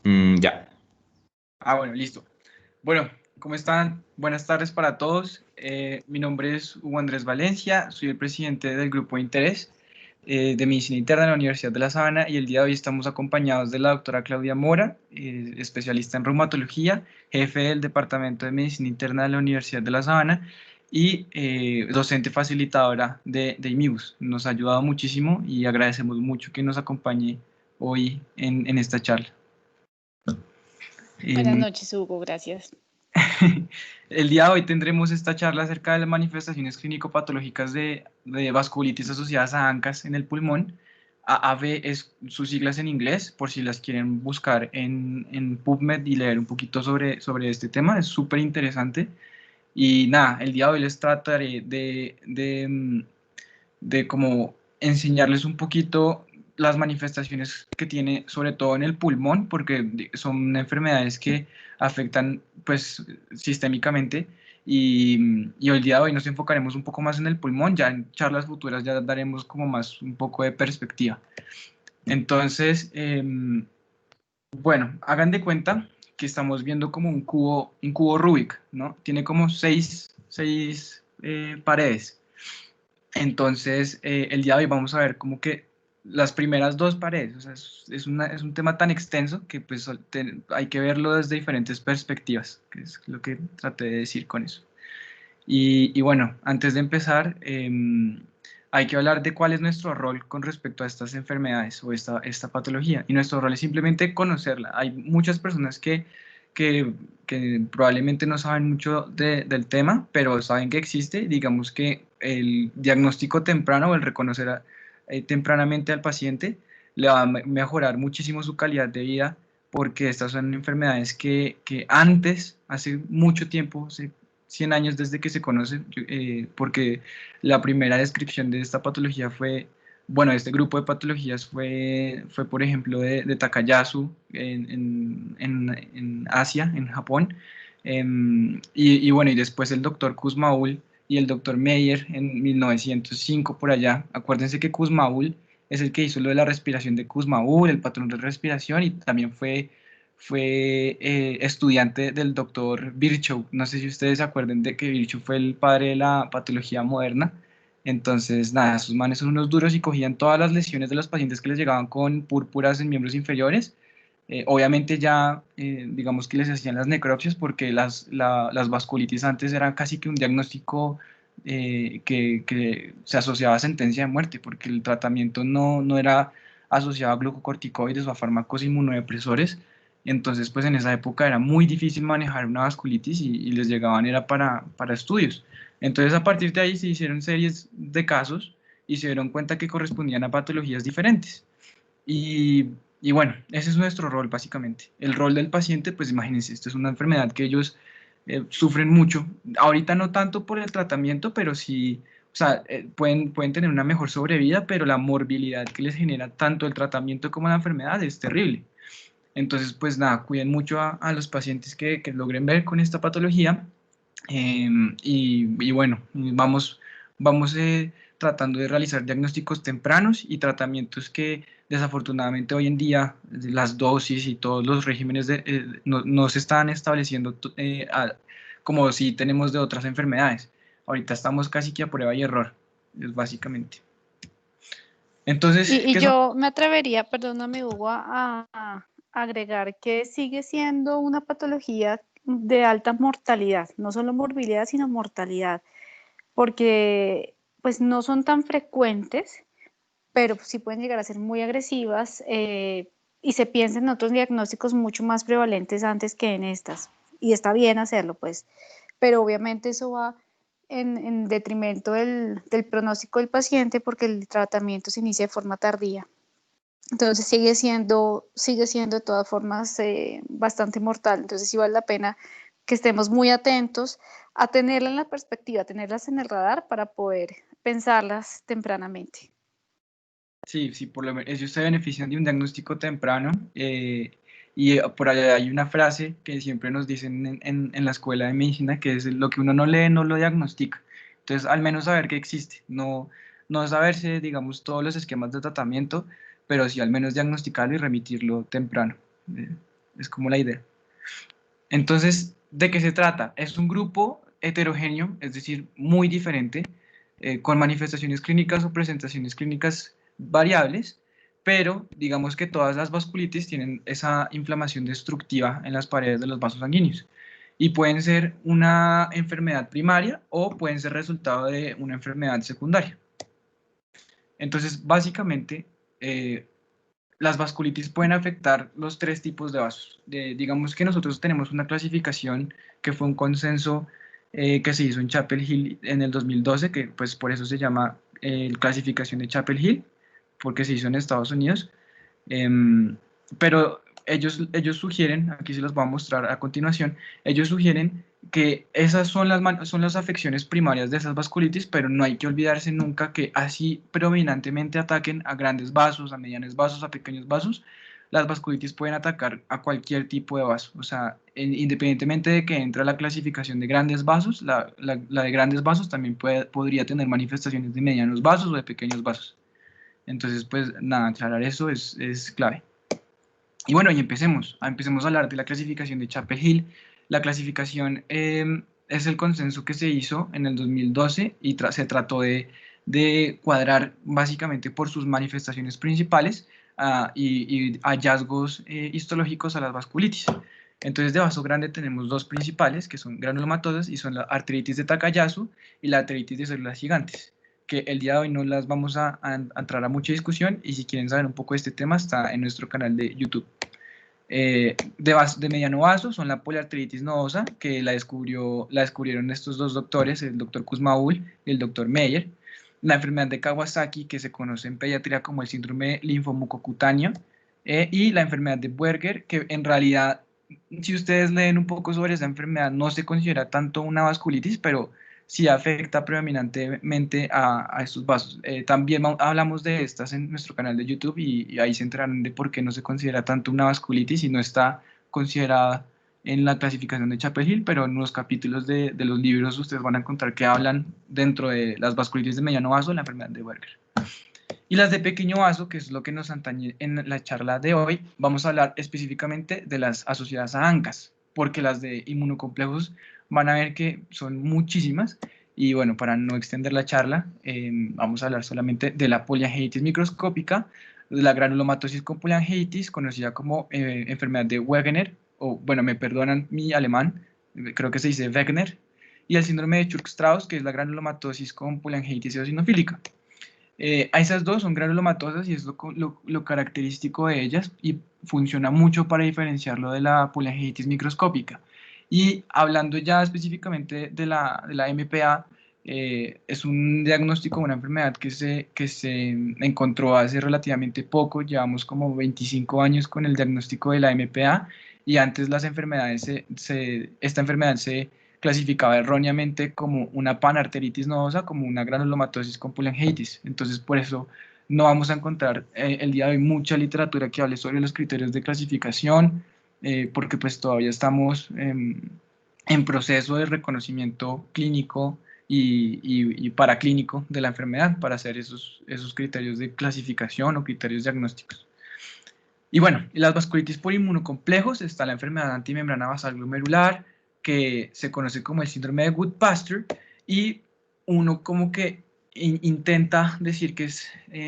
Ya. Bueno, listo. Bueno, ¿cómo están? Buenas tardes para todos. Mi nombre es Hugo Andrés Valencia, soy el presidente del grupo de interés de Medicina Interna de la Universidad de La Sabana y el día de hoy estamos acompañados de la doctora Claudia Mora, especialista en reumatología, jefe del Departamento de Medicina Interna de la Universidad de La Sabana y docente facilitadora de IMIBUS. Nos ha ayudado muchísimo y agradecemos mucho que nos acompañe hoy en esta charla. Buenas Em, noches, Hugo, gracias. El día de hoy tendremos esta charla acerca de las manifestaciones clínico-patológicas de vasculitis asociadas a ANCAS en el pulmón. AAV es sus siglas en inglés, por si las quieren buscar en PubMed y leer un poquito sobre este tema, es súper interesante. Y nada, el día de hoy les trataré de como enseñarles un poquito las manifestaciones que tiene, sobre todo en el pulmón, porque son enfermedades que afectan pues sistémicamente y el día de hoy nos enfocaremos un poco más en el pulmón, ya en charlas futuras ya daremos como más un poco de perspectiva. Entonces, bueno, hagan de cuenta que estamos viendo como un cubo Rubik, ¿no? Tiene como seis paredes. Entonces, el día de hoy vamos a ver como que las primeras dos paredes, o sea, es un tema tan extenso que pues hay que verlo desde diferentes perspectivas, que es lo que traté de decir con eso. Y bueno, antes de empezar, hay que hablar de cuál es nuestro rol con respecto a estas enfermedades o esta patología. Y nuestro rol es simplemente conocerla. Hay muchas personas que, que probablemente no saben mucho del tema, pero saben que existe. Digamos que el diagnóstico temprano o el reconocer tempranamente al paciente le va a mejorar muchísimo su calidad de vida porque estas son enfermedades que antes, hace mucho tiempo, 100 años desde que se conoce, porque la primera descripción de esta patología fue, bueno, este grupo de patologías fue por ejemplo, de Takayasu en Asia, en Japón, y bueno, y después el doctor Kussmaul y el doctor Meyer en 1905 por allá. Acuérdense que Kussmaul es el que hizo lo de la respiración de Kussmaul, el patrón de respiración, y también fue estudiante del doctor Virchow. No sé si ustedes se acuerdan de que Virchow fue el padre de la patología moderna. Entonces, nada, esos manes son unos duros y cogían todas las lesiones de los pacientes que les llegaban con púrpuras en miembros inferiores. Obviamente ya, digamos que les hacían las necropsias porque las vasculitis antes eran casi que un diagnóstico que se asociaba a sentencia de muerte, porque el tratamiento no era asociado a glucocorticoides o a fármacos inmunodepresores. Entonces, pues en esa época era muy difícil manejar una vasculitis y les llegaban era para estudios. Entonces, a partir de ahí se hicieron series de casos y se dieron cuenta que correspondían a patologías diferentes. Y, y bueno, ese es nuestro rol básicamente. El rol del paciente, pues imagínense, esto es una enfermedad que ellos sufren mucho. Ahorita no tanto por el tratamiento, pero sí, o sea, pueden tener una mejor sobrevida, pero la morbilidad que les genera tanto el tratamiento como la enfermedad es terrible. Entonces, pues nada, cuiden mucho a los pacientes que logren ver con esta patología. Y bueno, vamos tratando de realizar diagnósticos tempranos y tratamientos que desafortunadamente hoy en día las dosis y todos los regímenes no se están estableciendo como si tenemos de otras enfermedades. Ahorita estamos casi que a prueba y error, es básicamente. Entonces, Y ¿qué son? yo me atrevería, perdóname, Hugo, a agregar que sigue siendo una patología de alta mortalidad, no solo morbilidad, sino mortalidad, porque pues no son tan frecuentes, pero sí pueden llegar a ser muy agresivas y se piensa en otros diagnósticos mucho más prevalentes antes que en estas. Y está bien hacerlo, pues, pero obviamente eso va en detrimento del pronóstico del paciente porque el tratamiento se inicia de forma tardía. Entonces sigue siendo de todas formas bastante mortal. Entonces sí vale la pena que estemos muy atentos a tenerla en la perspectiva, a tenerlas en el radar para poder pensarlas tempranamente. Sí, sí, por lo menos ellos se benefician de un diagnóstico temprano y por allá hay una frase que siempre nos dicen en la escuela de medicina que es lo que uno no lee no lo diagnostica. Entonces, al menos saber que existe, no saberse, digamos, todos los esquemas de tratamiento, pero sí al menos diagnosticarlo y remitirlo temprano. Eh, es como la idea. Entonces, ¿de qué se trata? Es un grupo heterogéneo, es decir, muy diferente, con manifestaciones clínicas o presentaciones clínicas variables, pero digamos que todas las vasculitis tienen esa inflamación destructiva en las paredes de los vasos sanguíneos y pueden ser una enfermedad primaria o pueden ser resultado de una enfermedad secundaria. Entonces, básicamente, las vasculitis pueden afectar los tres tipos de vasos. Digamos que nosotros tenemos una clasificación que fue un consenso que se hizo en Chapel Hill en el 2012, que pues por eso se llama clasificación de Chapel Hill, porque se hizo en Estados Unidos. Pero ellos sugieren, aquí se los voy a mostrar a continuación, ellos sugieren que esas son las afecciones primarias de esas vasculitis, pero no hay que olvidarse nunca que así predominantemente ataquen a grandes vasos, a medianos vasos, a pequeños vasos, las vasculitis pueden atacar a cualquier tipo de vaso. O sea, independientemente de que entre a la clasificación de grandes vasos, la de grandes vasos también podría tener manifestaciones de medianos vasos o de pequeños vasos. Entonces, pues nada, aclarar eso es clave. Y bueno, y empecemos a hablar de la clasificación de Chapel Hill. La clasificación es el consenso que se hizo en el 2012 y se trató de cuadrar básicamente por sus manifestaciones principales y hallazgos histológicos a las vasculitis. Entonces, de vaso grande tenemos dos principales, que son granulomatosas y son la arteritis de Takayasu y la arteritis de células gigantes, que el día de hoy no las vamos a entrar a mucha discusión, y si quieren saber un poco de este tema está en nuestro canal de YouTube. De mediano vaso son la poliarteritis nodosa, que la descubrieron estos dos doctores, el doctor Kussmaul y el doctor Meyer. La enfermedad de Kawasaki, que se conoce en pediatría como el síndrome linfomucocutáneo, y la enfermedad de Buerger, que en realidad, si ustedes leen un poco sobre esa enfermedad, no se considera tanto una vasculitis, pero sí afecta predominantemente a estos vasos. También hablamos de estas en nuestro canal de YouTube y ahí se enterarán de por qué no se considera tanto una vasculitis y no está considerada en la clasificación de Chapel Hill, pero en los capítulos de los libros ustedes van a encontrar que hablan dentro de las vasculitis de mediano vaso, la enfermedad de Buerger. Y las de pequeño vaso, que es lo que nos atañe en la charla de hoy, vamos a hablar específicamente de las asociadas a ANCAS, porque las de inmunocomplejos van a ver que son muchísimas. Y bueno, para no extender la charla, vamos a hablar solamente de la poliangiitis microscópica, de la granulomatosis con poliangiitis, conocida como enfermedad de Wegener, o bueno, me perdonan mi alemán, creo que se dice Wegener, y el síndrome de Churg-Strauss, que es la granulomatosis con poliangiitis eosinofílica. A esas dos son granulomatosas y es lo característico de ellas y funciona mucho para diferenciarlo de la poliangiitis microscópica. Y hablando ya específicamente de la MPA, es un diagnóstico de una enfermedad que se encontró hace relativamente poco. Llevamos como 25 años con el diagnóstico de la MPA, y antes las enfermedades esta enfermedad se clasificaba erróneamente como una panarteritis nodosa, como una granulomatosis con poliangiitis. Entonces, por eso no vamos a encontrar el día de hoy mucha literatura que hable sobre los criterios de clasificación, porque pues todavía estamos en proceso de reconocimiento clínico y paraclínico de la enfermedad para hacer esos criterios de clasificación o criterios diagnósticos. Y bueno, en las vasculitis por inmunocomplejos está la enfermedad antimembrana basal glomerular, que se conoce como el síndrome de Goodpasture, y uno como que intenta decir que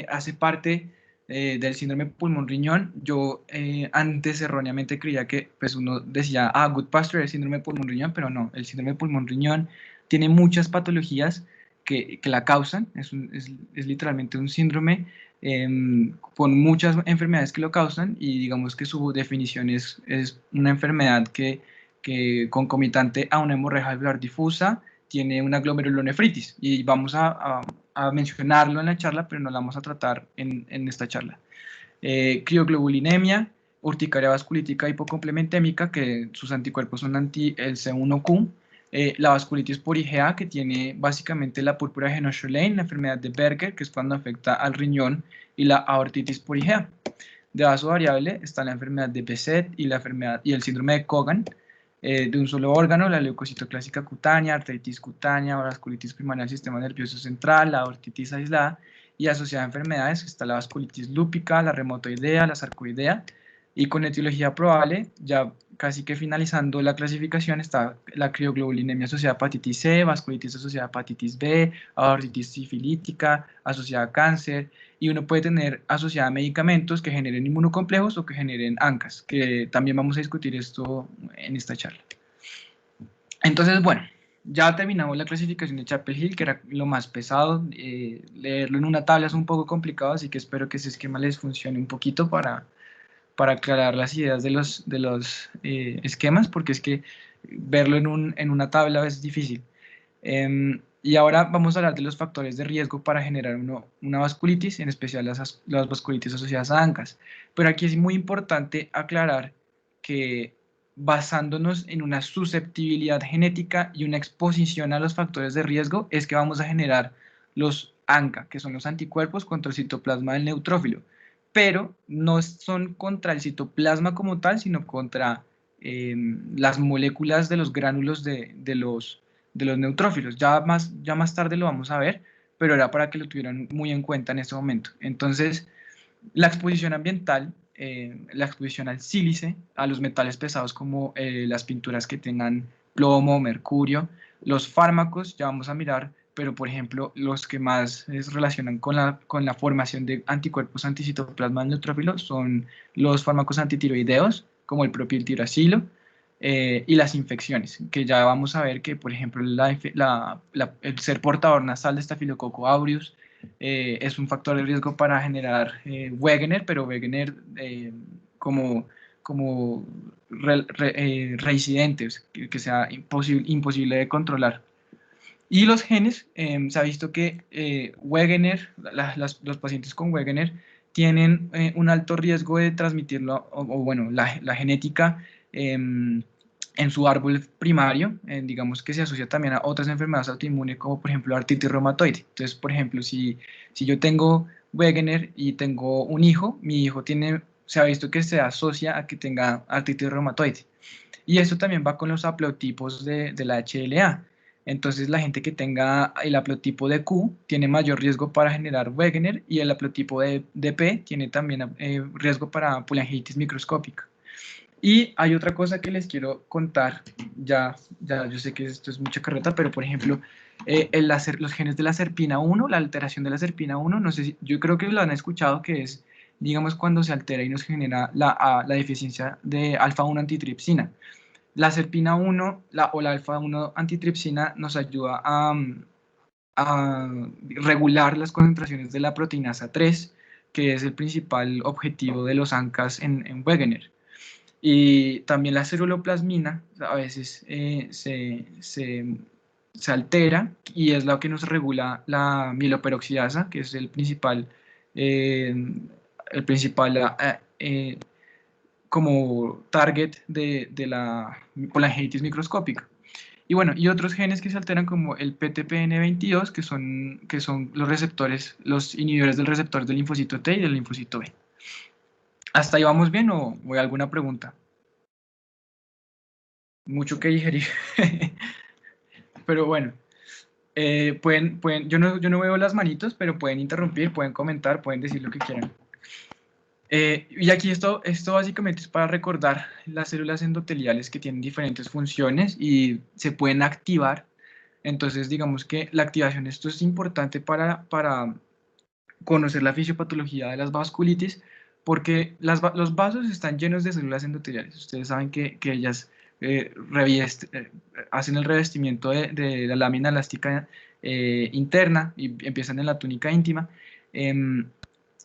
hace parte del síndrome pulmón-riñón. Yo antes erróneamente creía que pues uno decía, Goodpasture es síndrome pulmón-riñón, pero no, el síndrome pulmón-riñón tiene muchas patologías que la causan, es literalmente un síndrome con muchas enfermedades que lo causan, y digamos que su definición es una enfermedad que concomitante a una hemorragia alveolar difusa tiene una glomerulonefritis, y vamos a mencionarlo en la charla, pero no la vamos a tratar en esta charla. Crioglobulinemia, urticaria vasculítica hipocomplementémica, que sus anticuerpos son anti el C1Q, la vasculitis por IgA, que tiene básicamente la púrpura de Henoch-Schönlein, la enfermedad de Berger, que es cuando afecta al riñón, y la aortitis por IgA. De vaso variable está la enfermedad de Behçet y el síndrome de Cogan, de un solo órgano, la leucocitoclásica cutánea, arteritis cutánea, vasculitis primaria del sistema nervioso central, la aortitis aislada, y asociada a enfermedades está la vasculitis lúpica, la reumatoidea, la sarcoidea, Y con etiología probable, ya casi que finalizando la clasificación, está la crioglobulinemia asociada a hepatitis C, vasculitis asociada a hepatitis B, aortitis sifilítica, asociada a cáncer, y uno puede tener asociada a medicamentos que generen inmunocomplejos o que generen ANCAs, que también vamos a discutir esto en esta charla. Entonces, bueno, ya terminamos la clasificación de Chapel-Hill, que era lo más pesado. Leerlo en una tabla es un poco complicado, así que espero que ese esquema les funcione un poquito para aclarar las ideas de los esquemas, porque es que verlo en una tabla es difícil. Y ahora vamos a hablar de los factores de riesgo para generar una vasculitis, en especial las vasculitis asociadas a ANCAS. Pero aquí es muy importante aclarar que basándonos en una susceptibilidad genética y una exposición a los factores de riesgo, es que vamos a generar los ANCA, que son los anticuerpos contra el citoplasma del neutrófilo, pero no son contra el citoplasma como tal, sino contra las moléculas de los gránulos de los neutrófilos. Ya más tarde lo vamos a ver, pero era para que lo tuvieran muy en cuenta en este momento. Entonces, la exposición ambiental, la exposición al sílice, a los metales pesados como las pinturas que tengan plomo, mercurio, los fármacos, ya vamos a mirar, pero por ejemplo, los que más se relacionan con la formación de anticuerpos anticitoplasma del neutrófilo son los fármacos antitiroideos, como el propiltiracilo, y las infecciones, que ya vamos a ver que, por ejemplo, el ser portador nasal de Staphylococcus aureus es un factor de riesgo para generar Wegener, pero Wegener como reincidentes, que sea imposible de controlar. Y los genes, se ha visto que Wegener, los pacientes con Wegener tienen un alto riesgo de transmitirlo, o bueno, la genética en su árbol primario, digamos que se asocia también a otras enfermedades autoinmunes, como por ejemplo artritis reumatoide. Entonces, por ejemplo, si yo tengo Wegener y tengo un hijo, mi hijo se ha visto que se asocia a que tenga artritis reumatoide. Y esto también va con los haplotipos de la HLA. Entonces, la gente que tenga el haplotipo de Q tiene mayor riesgo para generar Wegener, y el haplotipo de P tiene también riesgo para poliangitis microscópica. Y hay otra cosa que les quiero contar, ya yo sé que esto es mucha carreta, pero por ejemplo, los genes de la serpina 1, la alteración de la serpina 1, no sé si, yo creo que lo han escuchado, que es, digamos, cuando se altera y nos genera la deficiencia de alfa-1 antitripsina. La serpina 1 o la alfa-1 antitripsina nos ayuda a regular las concentraciones de la proteinasa 3, que es el principal objetivo de los ANCAs en Wegener. Y también la ceruloplasmina a veces se altera, y es lo que nos regula la mieloperoxidasa, que es el principal como target de la polangitis microscópica. Y bueno, y otros genes que se alteran como el PTPN22, que son los receptores, los inhibidores del receptor del linfocito T y del linfocito B. ¿Hasta ahí vamos bien o hay alguna pregunta? Mucho que digerir. Pero bueno, yo no veo las manitos, pero pueden interrumpir, pueden comentar, pueden decir lo que quieran. Y aquí esto básicamente es para recordar las células endoteliales que tienen diferentes funciones y se pueden activar. Entonces, digamos que la activación, esto es importante para conocer la fisiopatología de las vasculitis, porque los vasos están llenos de células endoteliales. Ustedes saben que ellas hacen el revestimiento de la lámina elástica interna y empiezan en la túnica íntima.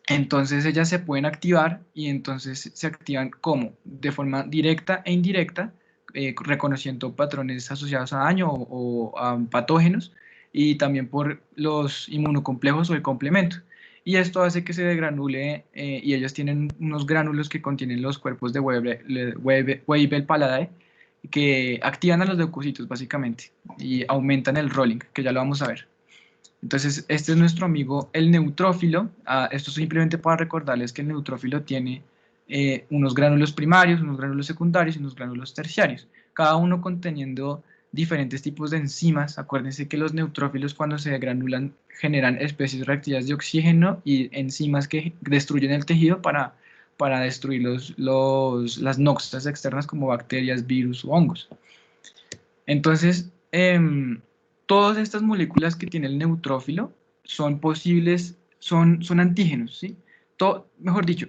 Entonces ellas se pueden activar, y entonces se activan como de forma directa e indirecta, reconociendo patrones asociados a daño o a patógenos, y también por los inmunocomplejos o el complemento. Y esto hace que se degranule, y ellas tienen unos gránulos que contienen los cuerpos de Weibel-Palade, que activan a los leucocitos básicamente y aumentan el rolling, que ya lo vamos a ver. Entonces, este es nuestro amigo el neutrófilo. Esto simplemente para recordarles que el neutrófilo tiene unos gránulos primarios, unos gránulos secundarios y unos gránulos terciarios, cada uno conteniendo diferentes tipos de enzimas. Acuérdense que los neutrófilos, cuando se granulan, generan especies reactivas de oxígeno y enzimas que destruyen el tejido para para destruir las noxias externas como bacterias, virus o hongos. Entonces, todas estas moléculas que tiene el neutrófilo son posibles, son antígenos, ¿sí? Mejor dicho,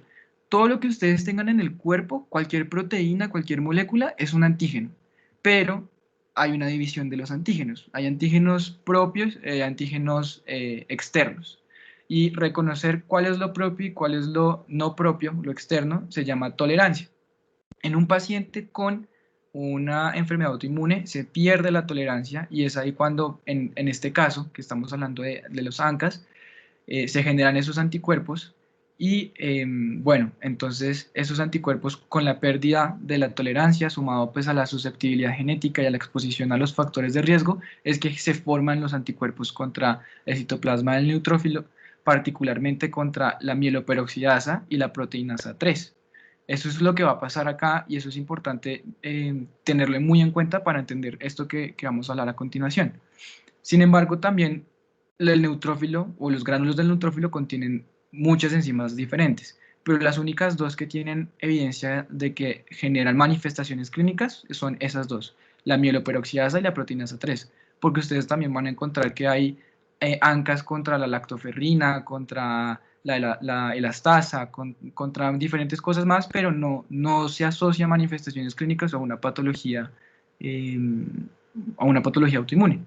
todo lo que ustedes tengan en el cuerpo, cualquier proteína, cualquier molécula, es un antígeno. Pero hay una división de los antígenos. Hay antígenos propios y antígenos externos. Y reconocer cuál es lo propio y cuál es lo no propio, lo externo, se llama tolerancia. En un paciente con una enfermedad autoinmune se pierde la tolerancia y es ahí cuando, en este caso, que estamos hablando de los ANCAs, se generan esos anticuerpos y, bueno, entonces esos anticuerpos con la pérdida de la tolerancia sumado pues a la susceptibilidad genética y a la exposición a los factores de riesgo es que se forman los anticuerpos contra el citoplasma del neutrófilo, particularmente contra la mieloperoxidasa y la proteinasa 3. Eso es lo que va a pasar acá y eso es importante tenerlo muy en cuenta para entender esto que vamos a hablar a continuación. Sin embargo, también el neutrófilo o los gránulos del neutrófilo contienen muchas enzimas diferentes, pero las únicas dos que tienen evidencia de que generan manifestaciones clínicas son esas dos, la mieloperoxidasa y la proteinasa 3, porque ustedes también van a encontrar que hay ANCAs contra la lactoferrina, contra la elastasa, contra diferentes cosas más, pero no se asocia a manifestaciones clínicas o eh, a una patología autoinmune.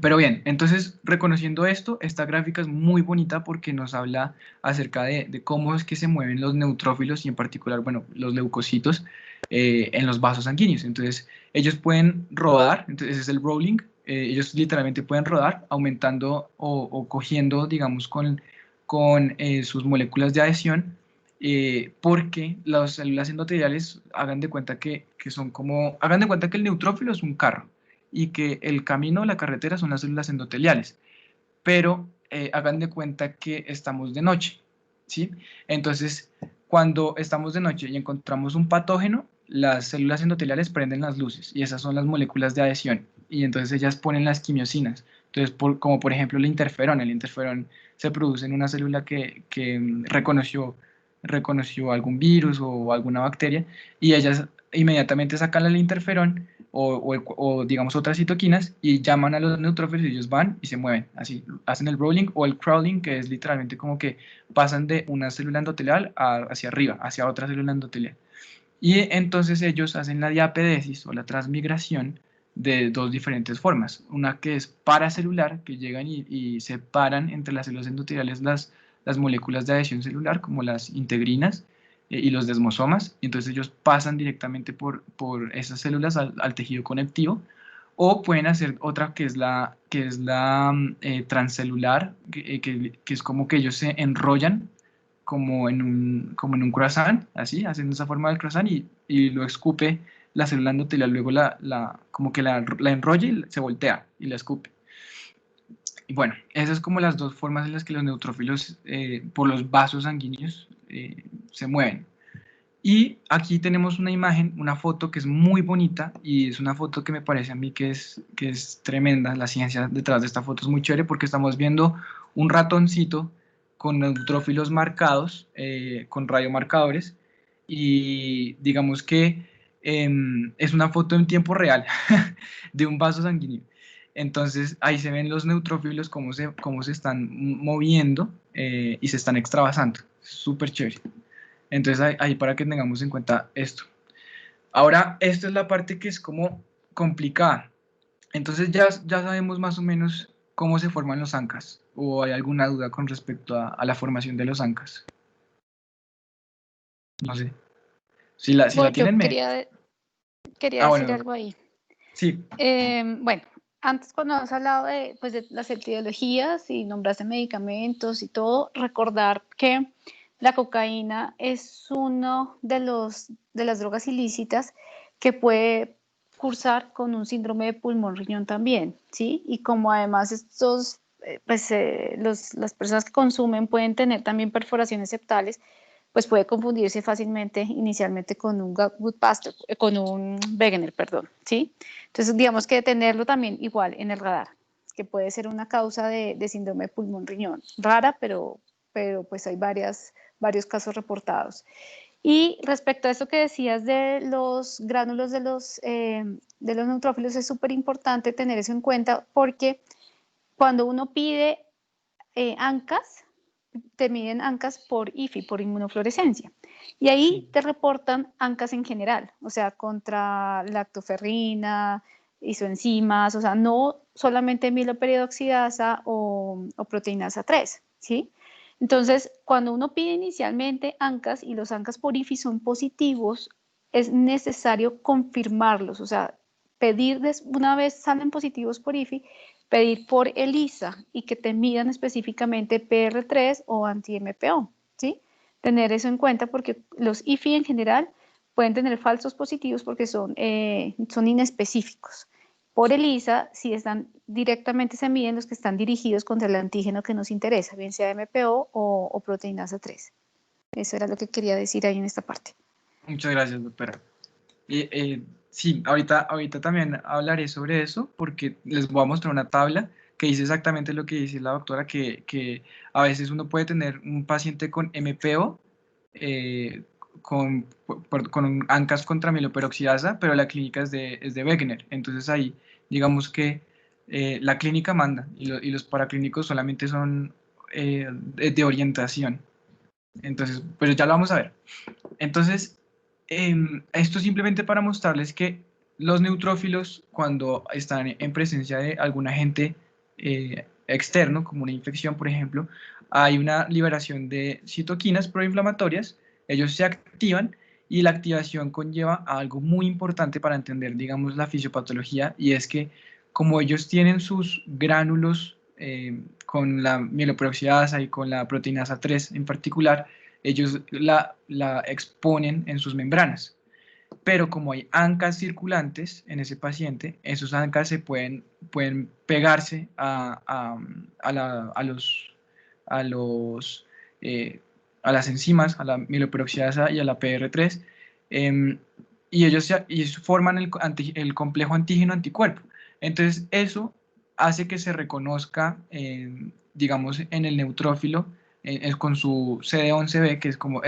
Pero bien, entonces reconociendo esto, esta gráfica es muy bonita porque nos habla acerca de cómo es que se mueven los neutrófilos y en particular, bueno, los leucocitos en los vasos sanguíneos. Entonces ellos pueden rodar, entonces ese es el rolling, ellos literalmente pueden rodar aumentando o cogiendo, digamos, con sus moléculas de adhesión porque las células endoteliales hagan de cuenta que son como, hagan de cuenta que el neutrófilo es un carro y que el camino, la carretera son las células endoteliales, pero hagan de cuenta que estamos de noche, ¿sí? Entonces, cuando estamos de noche y encontramos un patógeno, las células endoteliales prenden las luces y esas son las moléculas de adhesión y entonces ellas ponen las quimiosinas. Entonces, como por ejemplo el interferón se produce en una célula que reconoció algún virus o alguna bacteria y ellas inmediatamente sacan el interferón o digamos otras citoquinas y llaman a los neutrófilos y ellos van y se mueven, así, hacen el rolling o el crawling, que es literalmente como que pasan de una célula endotelial hacia arriba, hacia otra célula endotelial. Y entonces ellos hacen la diapedesis o la transmigración de dos diferentes formas, una que es paracelular, que llegan y separan entre las células endoteliales las moléculas de adhesión celular, como las integrinas, y los desmosomas, y entonces ellos pasan directamente por esas células al tejido conectivo, o pueden hacer otra que es la transcelular, que es como que ellos se enrollan como en un croissant, así, haciendo esa forma del croissant y lo escupe la célula endotelial, luego como que la enrolla y se voltea y la escupe. Y bueno, esas son como las dos formas en las que los neutrófilos por los vasos sanguíneos se mueven. Y aquí tenemos una imagen, una foto que es muy bonita y es una foto que me parece a mí que es tremenda. La ciencia detrás de esta foto es muy chévere porque estamos viendo un ratoncito con neutrófilos marcados, con radiomarcadores y digamos que es una foto en tiempo real de un vaso sanguíneo. Entonces ahí se ven los neutrófilos cómo se están moviendo y se están extravasando. Súper chévere. Entonces ahí para que tengamos en cuenta esto. Ahora, esta es la parte que es como complicada. Entonces ya sabemos más o menos cómo se forman los ANCAs. ¿O hay alguna duda con respecto a la formación de los ANCAs? No sé. Si la Bueno, yo tienen, quería Ah, decir bueno, algo ahí. sí. Bueno, antes cuando has hablado pues, de las etiologías y nombraste medicamentos y todo, recordar que la cocaína es uno de las drogas ilícitas que puede cursar con un síndrome de pulmón-riñón también, ¿sí? Y como además las personas que consumen pueden tener también perforaciones septales, pues puede confundirse fácilmente inicialmente con un Goodpaster, con un Wegener, perdón, ¿sí? Entonces, digamos que tenerlo también igual en el radar, que puede ser una causa de síndrome de pulmón-riñón. Rara, pero pues hay varias varios casos reportados. Y respecto a eso que decías de los gránulos de los neutrófilos, es súper importante tener eso en cuenta porque cuando uno pide ANCAS, te miden ANCAS por IFI, por inmunofluorescencia. Y ahí Sí. te reportan ANCAS en general, o sea, contra lactoferrina, isoenzimas, o sea, no solamente mieloperoxidasa o proteinasa 3, ¿sí? Entonces, cuando uno pide inicialmente ANCAS y los ANCAS por IFI son positivos, es necesario confirmarlos, o sea, pedir una vez salen positivos por IFI, pedir por ELISA y que te midan específicamente PR3 o anti-MPO, ¿sí? Tener eso en cuenta porque los IFI en general pueden tener falsos positivos porque son inespecíficos. Por ELISA, si están directamente se miden los que están dirigidos contra el antígeno que nos interesa, bien sea MPO o proteinasa 3. Eso era lo que quería decir ahí en esta parte. Muchas gracias, doctora. Sí, ahorita también hablaré sobre eso porque les voy a mostrar una tabla que dice exactamente lo que dice la doctora, que a veces uno puede tener un paciente con MPO, con un ANCAS contra mieloperoxidasa, pero la clínica es de Wegener. Entonces ahí, digamos que la clínica manda y los paraclínicos solamente son de orientación. Entonces, pero ya lo vamos a ver. Entonces, esto simplemente para mostrarles que los neutrófilos, cuando están en presencia de algún agente externo, como una infección, por ejemplo, hay una liberación de citoquinas proinflamatorias, ellos se activan y la activación conlleva a algo muy importante para entender, digamos, la fisiopatología, y es que como ellos tienen sus gránulos con la mieloperoxidasa y con la proteinasa 3 en particular, ellos la exponen en sus membranas. Pero como hay ANCAS circulantes en ese paciente, esos ANCAS pueden pegarse a los, a las enzimas, a la mieloperoxidasa y a la PR3, y ellos forman el complejo antígeno-anticuerpo. Entonces eso hace que se reconozca, digamos, en el neutrófilo, con su CD11B, que es como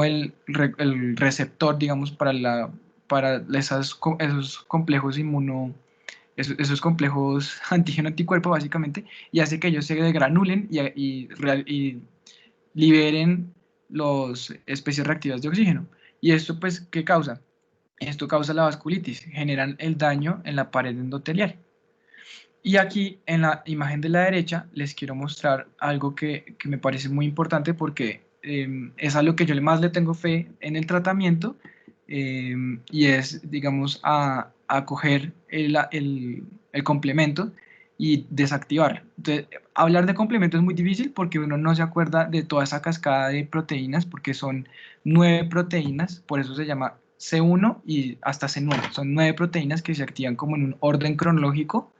el receptor, digamos, para esos complejos esos complejos antígeno-anticuerpo, básicamente, y hace que ellos se degranulen y liberen las especies reactivas de oxígeno. ¿Y esto, pues, qué causa? Esto causa la vasculitis, generan el daño en la pared endotelial. Y aquí en la imagen de la derecha les quiero mostrar algo que me parece muy importante porque es a lo que yo más le tengo fe en el tratamiento, y es, digamos, a coger el complemento y desactivarlo. Entonces, hablar de complemento es muy difícil porque uno no se acuerda de toda esa cascada de proteínas porque son 9 proteínas, por eso se llama C1 y hasta C9. Son 9 proteínas que se activan como en un orden cronológico,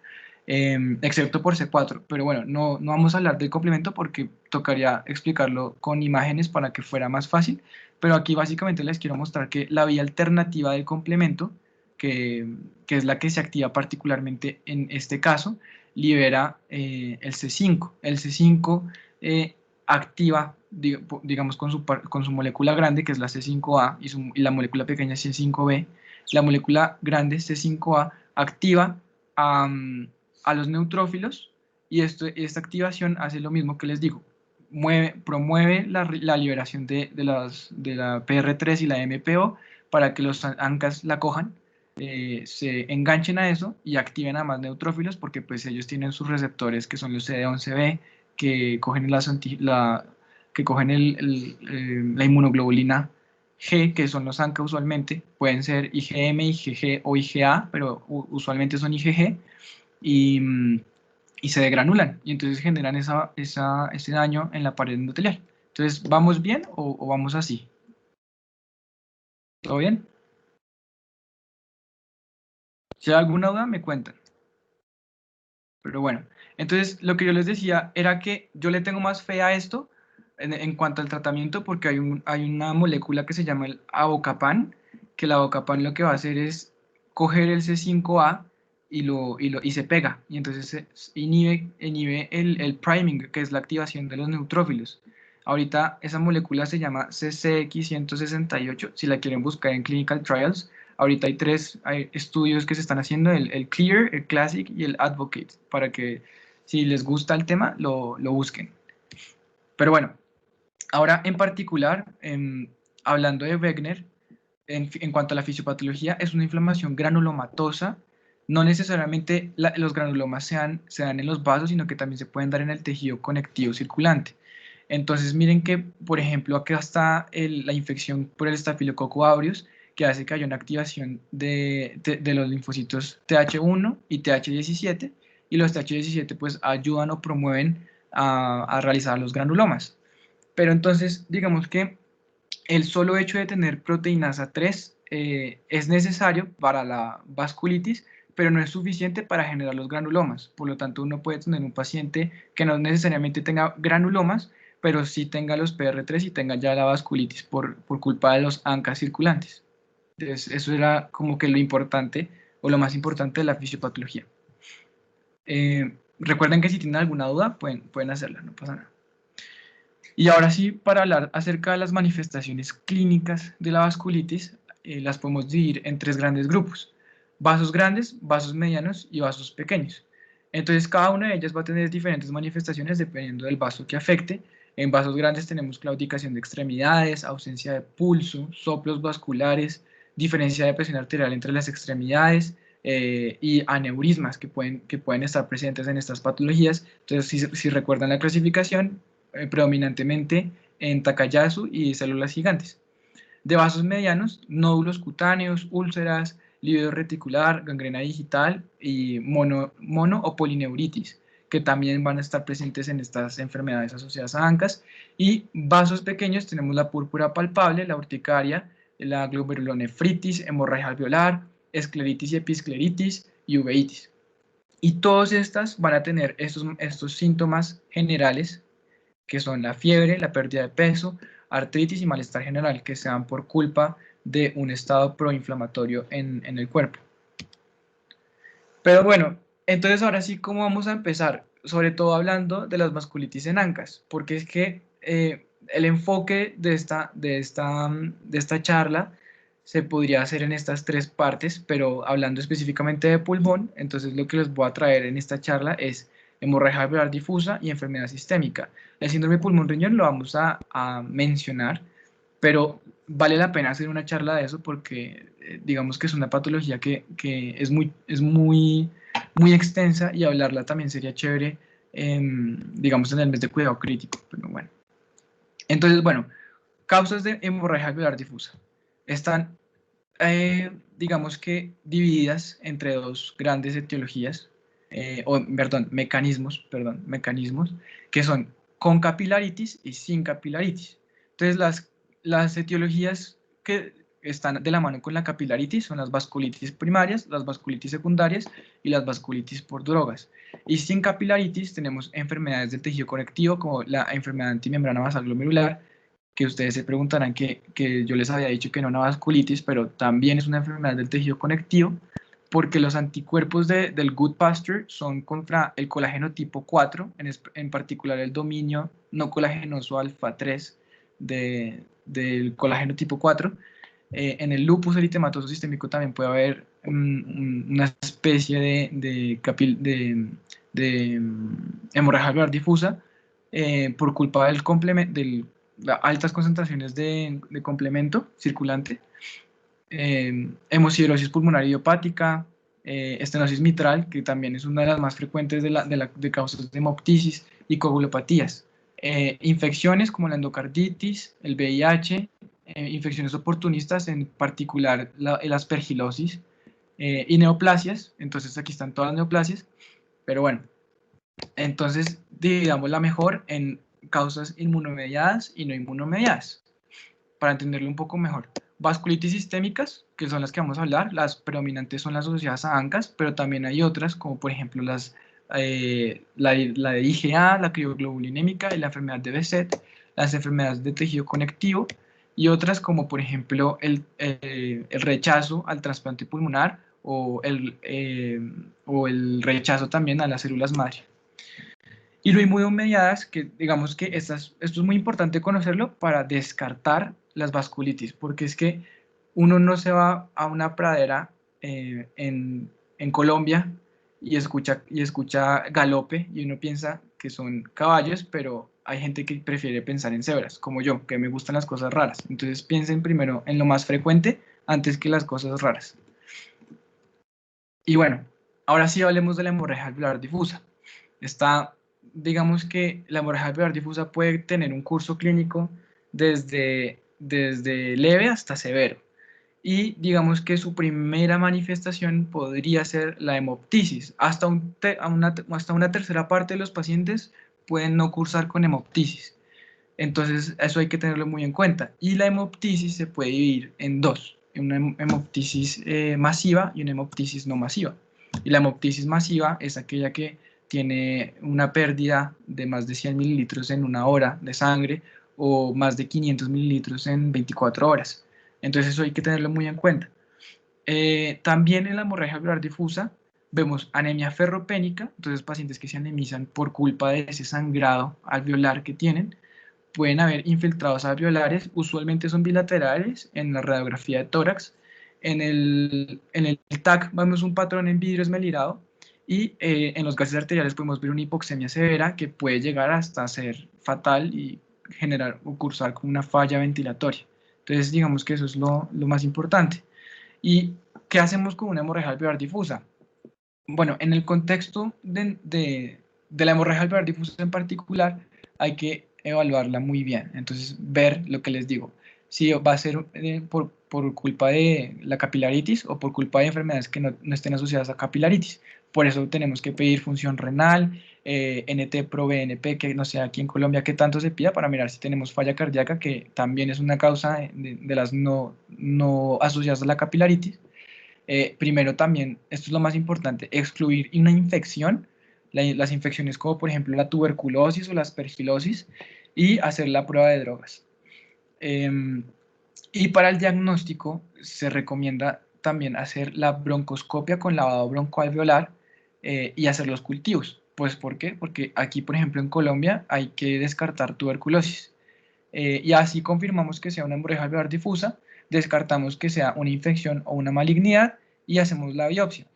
excepto por C4, pero bueno, no vamos a hablar del complemento porque tocaría explicarlo con imágenes para que fuera más fácil, pero aquí básicamente les quiero mostrar que la vía alternativa del complemento, que es la que se activa particularmente en este caso, libera el C5. El C5 activa, digamos, con su molécula grande, que es la C5A, y la molécula pequeña C5B. La molécula grande C5A activa a los neutrófilos, y esta activación hace lo mismo que les digo, promueve la liberación de la PR3 y la MPO para que los ANCAS la cojan, se enganchen a eso y activen a más neutrófilos porque pues ellos tienen sus receptores que son los CD11B que cogen, que cogen la inmunoglobulina G, que son los ANCA usualmente, pueden ser IgM, IgG o IgA, pero usualmente son IgG, y, y se degranulan y entonces generan ese daño en la pared endotelial. Entonces, ¿vamos bien o vamos así? ¿Todo bien? Si hay alguna duda, me cuentan. Pero bueno, entonces lo que yo les decía era que yo le tengo más fe a esto en cuanto al tratamiento porque hay una molécula que se llama el avocapan, que el avocapan lo que va a hacer es coger el C5A y se pega, y entonces inhibe el priming, que es la activación de los neutrófilos. Ahorita esa molécula se llama CCX168, si la quieren buscar en Clinical Trials. Ahorita hay estudios que se están haciendo, el CLEAR, el CLASSIC y el ADVOCATE, para que si les gusta el tema, lo busquen. Pero bueno, ahora en particular, hablando de Wegener, en cuanto a la fisiopatología, es una inflamación granulomatosa. No necesariamente los granulomas se dan en los vasos, sino que también se pueden dar en el tejido conectivo circulante. Entonces miren que, por ejemplo, acá está la infección por el estafilococo aureus, que hace que haya una activación de los linfocitos TH1 y TH17, y los TH17 pues ayudan o promueven a realizar los granulomas. Pero entonces, digamos que el solo hecho de tener proteinasa 3 es necesario para la vasculitis, pero no es suficiente para generar los granulomas. Por lo tanto, uno puede tener un paciente que no necesariamente tenga granulomas, pero sí tenga los PR3 y tenga ya la vasculitis por culpa de los ANCA circulantes. Entonces, eso era como que lo importante o lo más importante de la fisiopatología. Recuerden que si tienen alguna duda, pueden hacerla, no pasa nada. Y ahora sí, para hablar acerca de las manifestaciones clínicas de la vasculitis, las podemos dividir en 3 grandes grupos: vasos grandes, vasos medianos y vasos pequeños. Entonces, cada una de ellas va a tener diferentes manifestaciones dependiendo del vaso que afecte. En vasos grandes tenemos claudicación de extremidades, ausencia de pulso, soplos vasculares, diferencia de presión arterial entre las extremidades, y aneurismas que pueden estar presentes en estas patologías. Entonces, si recuerdan la clasificación, predominantemente en Takayasu y células gigantes. De vasos medianos, nódulos cutáneos, úlceras, lívido reticular, gangrena digital y mono o polineuritis, que también van a estar presentes en estas enfermedades asociadas a ANCAS. Y vasos pequeños tenemos la púrpura palpable, la urticaria, la glomerulonefritis, hemorragia alveolar, escleritis y episcleritis y uveitis. Y todas estas van a tener estos síntomas generales, que son la fiebre, la pérdida de peso, artritis y malestar general, que se dan por culpa de un estado proinflamatorio en el cuerpo. Pero bueno, entonces ahora sí, ¿cómo vamos a empezar? Sobre todo hablando de las vasculitis en ANCAS, porque es que el enfoque de esta charla se podría hacer en estas 3 partes, pero hablando específicamente de pulmón, entonces lo que les voy a traer en esta charla es hemorragia alveolar difusa y enfermedad sistémica. El síndrome pulmón-riñón lo vamos a mencionar, pero vale la pena hacer una charla de eso porque digamos que es una patología que es muy extensa, y hablarla también sería chévere, digamos, en el mes de cuidado crítico. Pero bueno. Entonces, bueno, causas de hemorragia alveolar difusa. Están, digamos que, divididas entre 2 grandes etiologías, mecanismos, que son con capilaritis y sin capilaritis. Entonces, las etiologías que están de la mano con la capilaritis son las vasculitis primarias, las vasculitis secundarias y las vasculitis por drogas. Y sin capilaritis tenemos enfermedades del tejido conectivo, como la enfermedad antimembrana basal glomerular, que ustedes se preguntarán que yo les había dicho que no era una vasculitis, pero también es una enfermedad del tejido conectivo, porque los anticuerpos del Good Pasture son contra el colágeno tipo 4, en particular el dominio no colagenoso alfa 3 del colágeno tipo 4. En el lupus eritematoso sistémico también puede haber una especie de hemorragia alveolar difusa, por culpa de altas concentraciones de complemento circulante. Hemosiderosis pulmonar idiopática, estenosis mitral, que también es una de las más frecuentes de causas de hemoptisis y coagulopatías. Infecciones como la endocarditis, el VIH, infecciones oportunistas, en particular el aspergilosis, y neoplasias. Entonces aquí están todas las neoplasias, pero bueno, entonces dividámosla mejor en causas inmunomediadas y no inmunomediadas, para entenderlo un poco mejor. Vasculitis sistémicas, que son las que vamos a hablar, las predominantes son las asociadas a ANCAS, pero también hay otras, como por ejemplo la de IgA, la crioglobulinémica y la enfermedad de Behçet, las enfermedades de tejido conectivo, y otras como por ejemplo el rechazo al trasplante pulmonar o el rechazo también a las células madre. Y lo inmunomediadas, que digamos que esto es muy importante conocerlo para descartar las vasculitis, porque es que uno no se va a una pradera en Colombia y escucha galope y uno piensa que son caballos, pero hay gente que prefiere pensar en cebras, como yo, que me gustan las cosas raras. Entonces piensen primero en lo más frecuente antes que las cosas raras. Y bueno, ahora sí hablemos de la hemorragia alveolar difusa. Digamos que la hemorragia alveolar difusa puede tener un curso clínico desde leve hasta severo. Y digamos que su primera manifestación podría ser la hemoptisis. Hasta una tercera parte de los pacientes pueden no cursar con hemoptisis. Entonces, eso hay que tenerlo muy en cuenta. Y la hemoptisis se puede dividir en dos, en una hemoptisis masiva y una hemoptisis no masiva. Y la hemoptisis masiva es aquella que tiene una pérdida de más de 100 mililitros en una hora de sangre o más de 500 mililitros en 24 horas. Entonces, eso hay que tenerlo muy en cuenta. También en la hemorragia alveolar difusa vemos anemia ferropénica, entonces pacientes que se anemizan por culpa de ese sangrado alveolar que tienen. Pueden haber infiltrados alveolares, usualmente son bilaterales en la radiografía de tórax. En el TAC vemos un patrón en vidrio esmelirado y en los gases arteriales podemos ver una hipoxemia severa que puede llegar hasta ser fatal y generar o cursar con una falla ventilatoria. Entonces digamos que eso es lo más importante. ¿Y qué hacemos con una hemorragia alveolar difusa? Bueno, en el contexto de la hemorragia alveolar difusa en particular, hay que evaluarla muy bien. Entonces, ver lo que les digo. Si va a ser por culpa de la capilaritis o por culpa de enfermedades que no estén asociadas a capilaritis. Por eso tenemos que pedir función renal, NT-proBNP, que no sé aquí en Colombia qué tanto se pida para mirar si tenemos falla cardíaca, que también es una causa de las no asociadas a la capilaritis. Primero también, esto es lo más importante, excluir una infección, las infecciones como por ejemplo la tuberculosis o la aspergilosis, y hacer la prueba de drogas. Y para el diagnóstico se recomienda también hacer la broncoscopia con lavado broncoalveolar y hacer los cultivos. Pues ¿por qué? Porque aquí, por ejemplo, en Colombia hay que descartar tuberculosis. Y así confirmamos que sea una hemorragia alveolar difusa, descartamos que sea una infección o una malignidad y hacemos la biopsia.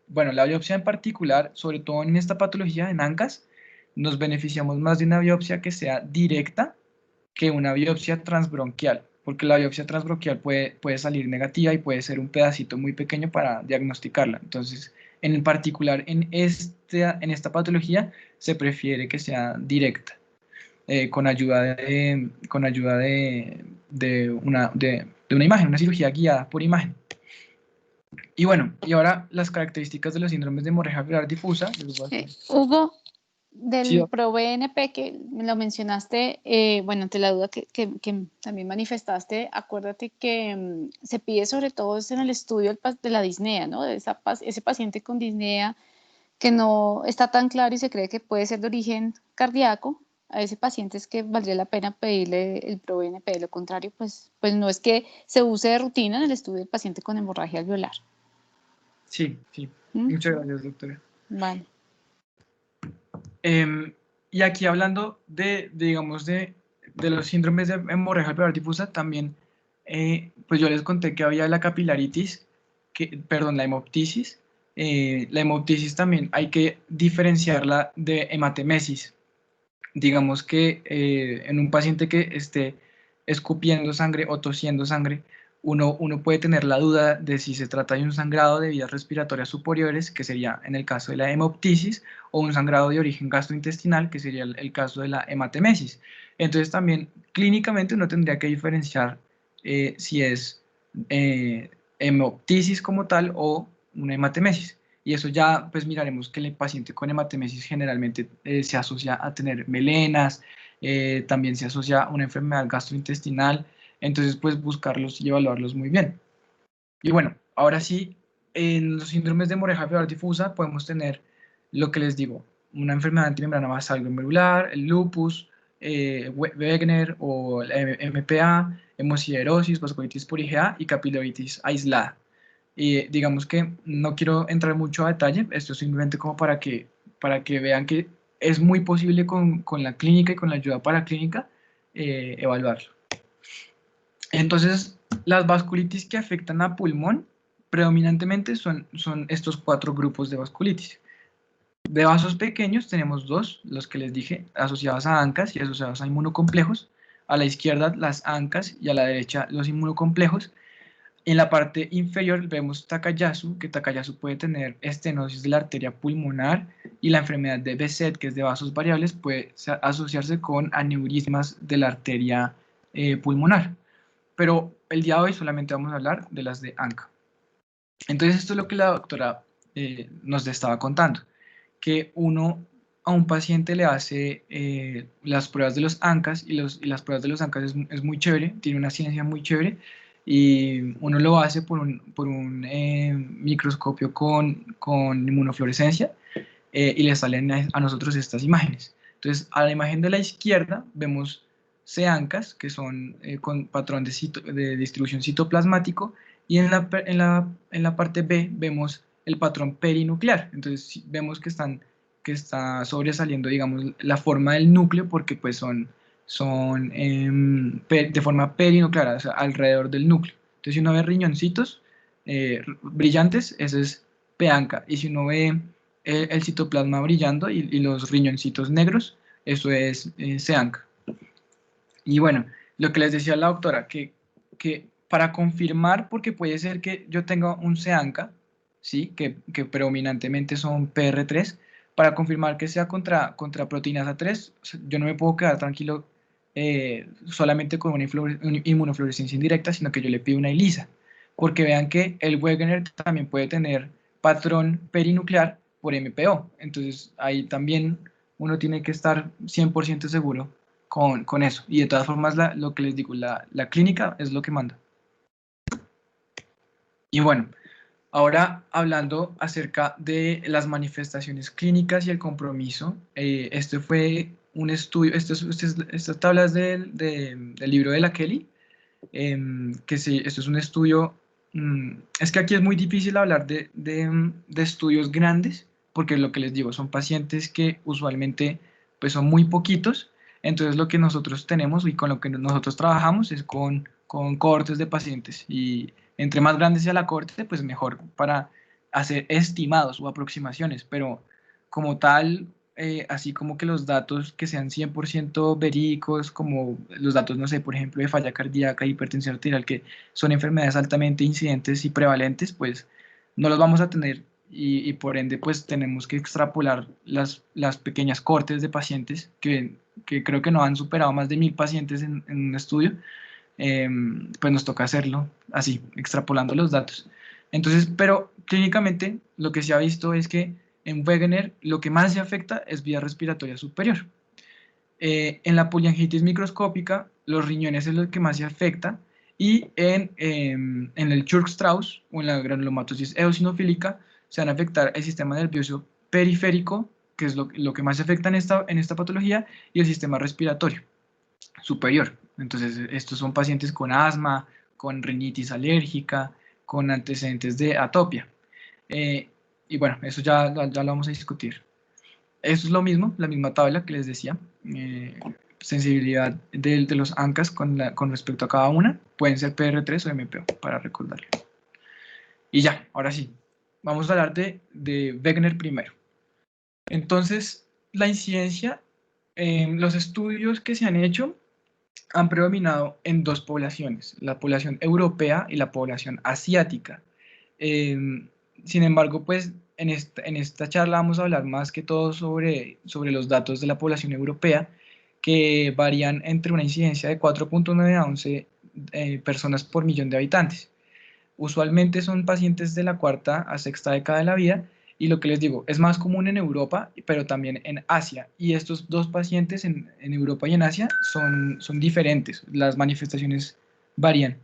Bueno, la biopsia en particular, sobre todo en esta patología en ANCAS, nos beneficiamos más de una biopsia que sea directa que una biopsia transbronquial, porque la biopsia transbronquial puede salir negativa y puede ser un pedacito muy pequeño para diagnosticarla. Entonces, en particular en esta patología se prefiere que sea directa. Con ayuda de una imagen, una cirugía guiada por imagen. Y bueno, y ahora las características de los síndromes de hemorragia alveolar difusa. Hugo, Sí, del ProBNP que me lo mencionaste, bueno, ante la duda que también manifestaste, acuérdate que se pide sobre todo en el estudio de la disnea, ¿no? De ese paciente con disnea que no está tan claro y se cree que puede ser de origen cardíaco. A ese paciente es que valdría la pena pedirle el ProBNP, de lo contrario, pues no es que se use de rutina en el estudio del paciente con hemorragia alveolar. sí. ¿Mm? Muchas gracias, doctora. Vale. Y aquí hablando digamos, de los síndromes de hemorragia alveolar difusa, también, pues yo les conté que había la capilaritis, perdón, la hemoptisis. La hemoptisis también hay que diferenciarla de hematemesis. Digamos que en un paciente que esté escupiendo sangre o tosiendo sangre, uno puede tener la duda de si se trata de un sangrado de vías respiratorias superiores, que sería en el caso de la hemoptisis, o un sangrado de origen gastrointestinal, que sería el caso de la hematemesis. Entonces también clínicamente uno tendría que diferenciar si es hemoptisis como tal o una hematemesis. Y eso ya pues miraremos que el paciente con hematemesis generalmente se asocia a tener melenas, también se asocia a una enfermedad gastrointestinal, entonces pues buscarlos y evaluarlos muy bien. Y bueno, ahora sí, en los síndromes de hemorragia alveolar difusa podemos tener lo que les digo, una enfermedad antimembrana basal glomerular, el lupus, Wegener o la MPA, hemosiderosis, vasculitis por IgA y capilaritis aislada. Y digamos que no quiero entrar mucho a detalle, esto es simplemente como para que para que vean que es muy posible con la clínica y con la ayuda paraclínica evaluarlo. Entonces, las vasculitis que afectan a pulmón predominantemente son estos 4 grupos de vasculitis. De vasos pequeños tenemos 2, los que les dije, asociados a ANCAS y asociados a inmunocomplejos. A la izquierda las ANCAS y a la derecha los inmunocomplejos. En la parte inferior vemos Takayasu, que Takayasu puede tener estenosis de la arteria pulmonar, y la enfermedad de Behçet, que es de vasos variables, puede asociarse con aneurismas de la arteria pulmonar. Pero el día de hoy solamente vamos a hablar de las de ANCA. Entonces esto es lo que la doctora nos estaba contando, que uno a un paciente le hace las pruebas de los ANCAS, y las pruebas de los ANCAS es muy chévere, tiene una ciencia muy chévere, y uno lo hace por un microscopio con inmunofluorescencia, y le salen a nosotros estas imágenes. Entonces, a la imagen de la izquierda vemos C-ANCAS, que son con patrón de distribución citoplasmático, y en la parte B vemos el patrón perinuclear. Entonces, vemos que está sobresaliendo, digamos, la forma del núcleo, porque pues son de forma perinuclear, o sea, alrededor del núcleo. Entonces, si uno ve riñoncitos brillantes, ese es P-ANCA, y si uno ve el citoplasma brillando y los riñoncitos negros, eso es C-ANCA. Y bueno, lo que les decía la doctora, que para confirmar, porque puede ser que yo tenga un C-ANCA, ¿sí? que predominantemente son PR3, para confirmar que sea contra proteínas A3, yo no me puedo quedar tranquilo solamente con una inmunofluorescencia indirecta, sino que yo le pido una ELISA, porque vean que el Wegener también puede tener patrón perinuclear por MPO, entonces ahí también uno tiene que estar 100% seguro con eso. Y de todas formas, lo que les digo, la clínica es lo que manda. Y bueno, ahora hablando acerca de las manifestaciones clínicas y el compromiso, este fue un estudio, estas tablas del libro de la Kelly, esto es un estudio, es que aquí es muy difícil hablar de estudios grandes, porque lo que les digo, son pacientes que usualmente pues son muy poquitos. Entonces lo que nosotros tenemos y con lo que nosotros trabajamos es con cohortes de pacientes, y entre más grande sea la cohorte, pues mejor para hacer estimados o aproximaciones, pero como tal, así como que los datos que sean 100% verídicos, como los datos, no sé, por ejemplo, de falla cardíaca, hipertensión arterial, que son enfermedades altamente incidentes y prevalentes, pues no los vamos a tener, y por ende, pues tenemos que extrapolar las pequeñas cohortes de pacientes que creo que no han superado más de 1000 pacientes en un estudio. Pues nos toca hacerlo así, extrapolando los datos. Entonces, pero clínicamente lo que se ha visto es que en Wegener lo que más se afecta es vía respiratoria superior. En la poliangitis microscópica, los riñones es lo que más se afecta, y en el Churg-Strauss o en la granulomatosis eosinofílica se van a afectar el sistema nervioso periférico, que es lo que más se afecta en esta patología, y el sistema respiratorio superior. Entonces, estos son pacientes con asma, con rinitis alérgica, con antecedentes de atopia. Y bueno, eso ya lo vamos a discutir. Eso es lo mismo, la misma tabla que les decía. Sensibilidad de los ANCAS con respecto a cada una. Pueden ser PR3 o MPO, para recordarlo. Y ya, ahora sí. Vamos a hablar de Wegener primero. Entonces, la incidencia, los estudios que se han hecho han predominado en 2 poblaciones, la población europea y la población asiática. Sin embargo, pues en esta charla vamos a hablar más que todo sobre los datos de la población europea, que varían entre una incidencia de 4.9 a 11 personas por millón de habitantes. Usualmente son pacientes de la cuarta a sexta década de la vida, y lo que les digo, es más común en Europa, pero también en Asia. Y estos 2 pacientes en Europa y en Asia son diferentes, las manifestaciones varían,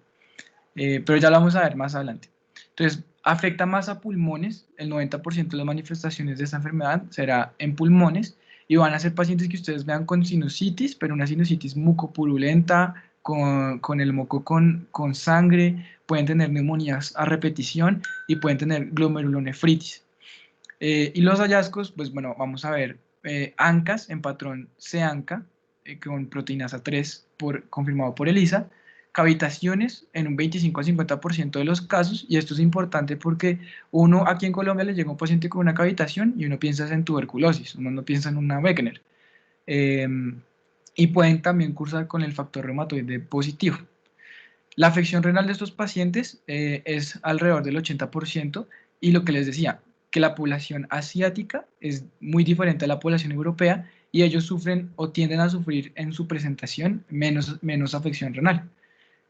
pero ya lo vamos a ver más adelante. Entonces, afecta más a pulmones, el 90% de las manifestaciones de esta enfermedad será en pulmones, y van a ser pacientes que ustedes vean con sinusitis, pero una sinusitis mucopurulenta, con el moco con sangre, pueden tener neumonías a repetición y pueden tener glomerulonefritis. Y los hallazgos, pues bueno, vamos a ver ANCAs en patrón C-ANCA, con proteinasa 3 confirmado por ELISA, cavitaciones en un 25 a 50% de los casos, y esto es importante porque uno aquí en Colombia le llega un paciente con una cavitación y uno piensa en tuberculosis, uno no piensa en una Wegener. Y pueden también cursar con el factor reumatoide positivo. La afección renal de estos pacientes es alrededor del 80%, y lo que les decía, que la población asiática es muy diferente a la población europea, y ellos sufren o tienden a sufrir en su presentación menos afección renal.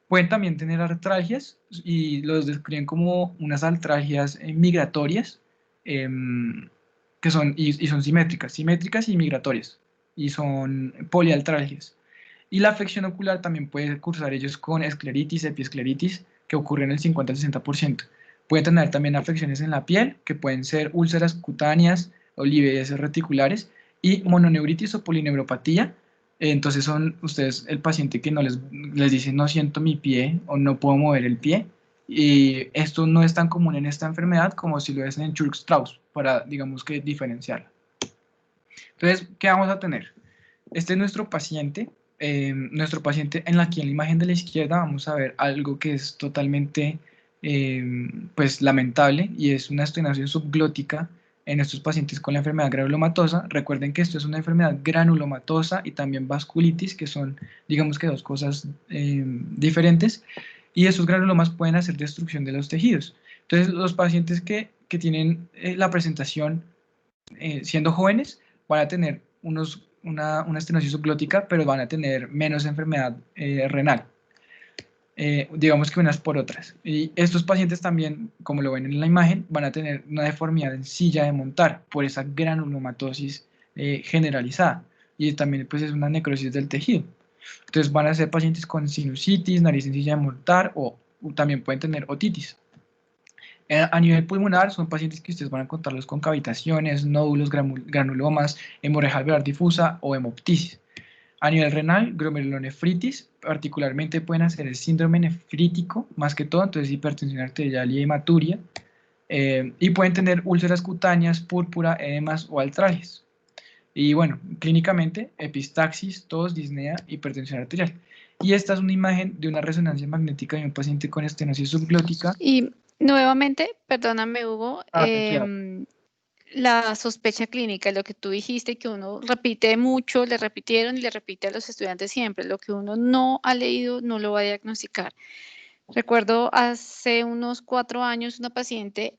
Pueden también tener artralgias y los describen como unas artralgias migratorias, que son, y son simétricas y migratorias, y son poliartralgias. Y la afección ocular también puede cursar ellos con escleritis, epiescleritis, que ocurre en el 50-60%. Pueden tener también afecciones en la piel, que pueden ser úlceras cutáneas o livideces reticulares, y mononeuritis o polineuropatía. Entonces son ustedes el paciente que no les dice no siento mi pie o no puedo mover el pie. Y esto no es tan común en esta enfermedad como si lo es en Churg-Strauss, para, digamos, que diferenciarla. Entonces, ¿qué vamos a tener? Este es nuestro paciente. Nuestro paciente, aquí en la imagen de la izquierda vamos a ver algo que es totalmente pues lamentable, y es una estenosis subglótica en estos pacientes con la enfermedad granulomatosa. Recuerden que esto es una enfermedad granulomatosa y también vasculitis, que son, digamos, que dos cosas diferentes, y esos granulomas pueden hacer destrucción de los tejidos. Entonces, los pacientes que tienen la presentación siendo jóvenes van a tener una estenosis subglótica, pero van a tener menos enfermedad renal, digamos que unas por otras. Y estos pacientes también, como lo ven en la imagen, van a tener una deformidad en silla de montar por esa granulomatosis generalizada, y también pues es una necrosis del tejido. Entonces van a ser pacientes con sinusitis, nariz en silla de montar, o también pueden tener otitis. A nivel pulmonar, son pacientes que ustedes van a encontrarlos con cavitaciones, nódulos, granulomas, hemorragia alveolar difusa o hemoptisis. A nivel renal, glomerulonefritis, particularmente pueden hacer el síndrome nefrítico, más que todo, entonces hipertensión arterial y hematuria, y pueden tener úlceras cutáneas, púrpura, edemas o artralgias. Y bueno, clínicamente, epistaxis, tos, disnea, hipertensión arterial. Y esta es una imagen de una resonancia magnética de un paciente con estenosis subglótica. Y nuevamente, perdóname, Hugo, Tranquila. la sospecha clínica, lo que tú dijiste, que uno repite mucho, le repitieron y le repite a los estudiantes siempre, lo que uno no ha leído no lo va a diagnosticar. Recuerdo hace unos 4 años una paciente,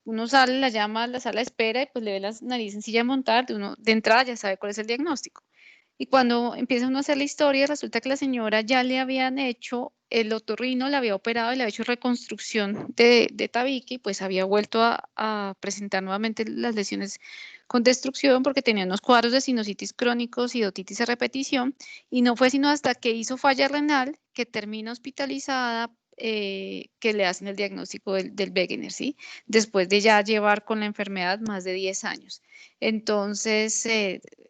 uno sale, la llama a la sala de espera y pues le ve la nariz en silla de montar, uno de entrada ya sabe cuál es el diagnóstico. Y cuando empieza uno a hacer la historia, resulta que la señora ya le habían hecho el otorrino, la había operado y le había hecho reconstrucción de tabique, y pues había vuelto a presentar nuevamente las lesiones con destrucción porque tenía unos cuadros de sinusitis crónicos y de otitis a repetición, y no fue sino hasta que hizo falla renal que termina hospitalizada, que le hacen el diagnóstico del Wegener, ¿sí? Después de ya llevar con la enfermedad más de 10 años. Entonces,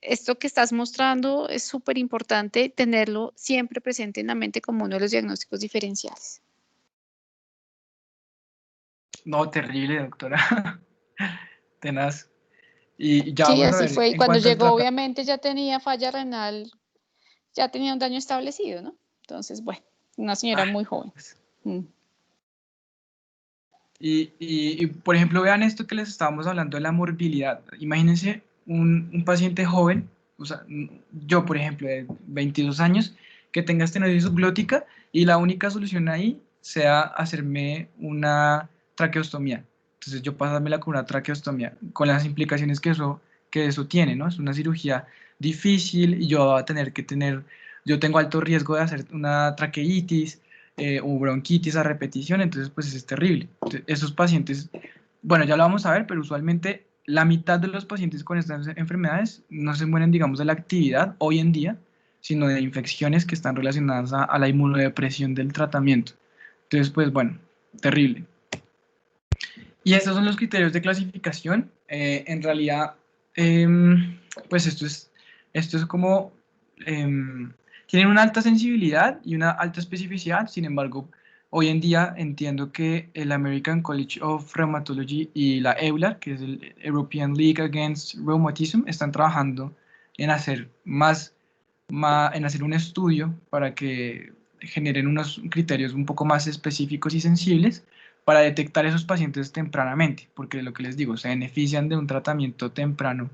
esto que estás mostrando es súper importante tenerlo siempre presente en la mente como uno de los diagnósticos diferenciales. No, terrible, doctora. Tenaz. Y ya Sí, vamos a así ver fue. Y en cuando cuanto al llegó, tratamiento. obviamente ya tenía falla renal, ya tenía un daño establecido, ¿no? Entonces, bueno, una señora muy joven. Mm. Por ejemplo, vean esto que les estábamos hablando de la morbilidad. Imagínense un paciente joven, o sea, yo, por ejemplo, de 22 años, que tenga estenosis subglótica, y la única solución ahí sea hacerme una traqueostomía. Entonces yo pasármela con una traqueostomía, con las implicaciones que eso tiene, ¿no? Es una cirugía difícil, y yo voy a tener que yo tengo alto riesgo de hacer una traqueitis, o bronquitis a repetición, entonces pues es terrible. Entonces, esos pacientes, bueno, ya lo vamos a ver, pero usualmente la mitad de los pacientes con estas enfermedades no se mueren, digamos, de la actividad hoy en día, sino de infecciones que están relacionadas a la inmunodepresión del tratamiento. Entonces, pues bueno, terrible. Y estos son los criterios de clasificación. En realidad, pues esto es como, tienen una alta sensibilidad y una alta especificidad. Sin embargo, Hoy en día entiendo que el American College of Rheumatology y la EULAR, que es el European League Against Rheumatism, están trabajando en hacer en hacer un estudio para que generen unos criterios un poco más específicos y sensibles para detectar esos pacientes tempranamente, porque lo que les digo, se benefician de un tratamiento temprano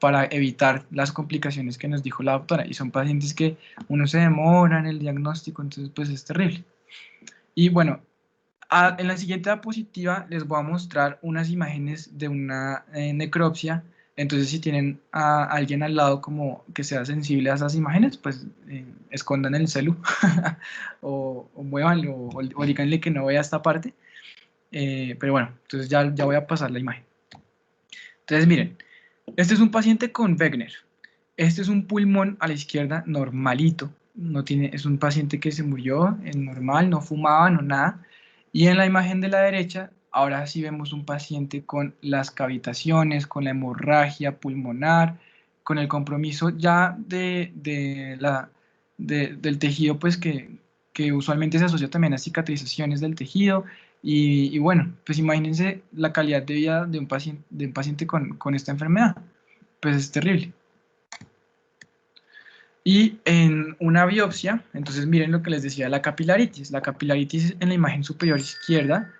para evitar las complicaciones que nos dijo la doctora, y son pacientes que uno se demora en el diagnóstico, entonces pues es terrible. Y bueno, en la siguiente diapositiva les voy a mostrar unas imágenes de una necropsia. Entonces, si tienen a alguien al lado como que sea sensible a esas imágenes, pues escondan el celu o muévanlo o díganle que no vea esta parte. Pero bueno, entonces ya voy a pasar la imagen. Entonces, miren, este es un paciente con Wegener. Este es un pulmón a la izquierda normalito. No tiene, es un paciente que se murió en normal, no fumaba, no nada. Y en la imagen de la derecha, ahora sí vemos un paciente con las cavitaciones, con la hemorragia pulmonar, con el compromiso ya del tejido, pues que usualmente se asocia también a cicatrizaciones del tejido. Y bueno, pues imagínense la calidad de vida de un paciente con esta enfermedad. Pues es terrible. Y en una biopsia, entonces miren lo que les decía, la capilaritis. La capilaritis en la imagen superior izquierda,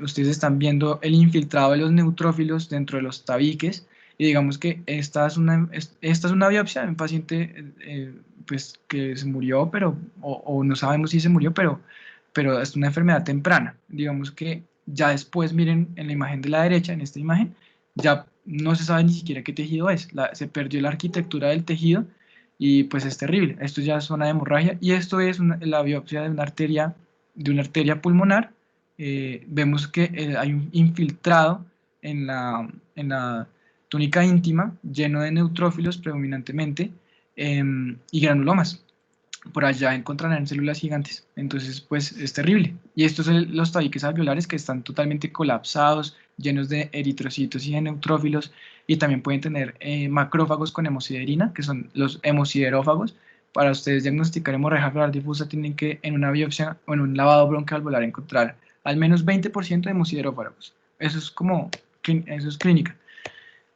ustedes están viendo el infiltrado de los neutrófilos dentro de los tabiques, y digamos que esta es una biopsia de un paciente pues, que se murió, pero, o no sabemos si se murió, pero es una enfermedad temprana. Digamos que ya después, miren en la imagen de la derecha, en esta imagen, ya no se sabe ni siquiera qué tejido es, se perdió la arquitectura del tejido, y pues es terrible. Esto ya es zona de hemorragia, y esto es la biopsia de una arteria pulmonar. Vemos que hay un infiltrado en la túnica íntima, lleno de neutrófilos predominantemente, y granulomas. Por allá encontrarán células gigantes. Entonces, pues es terrible. Y estos son los tabiques alveolares, que están totalmente colapsados, llenos de eritrocitos y de neutrófilos, y también pueden tener macrófagos con hemosiderina, que son los hemosiderófagos. Para ustedes diagnosticar hemorragia alveolar difusa, tienen que en una biopsia o en un lavado broncoalveolar encontrar al menos 20% de hemosiderófagos. Eso es eso es clínica.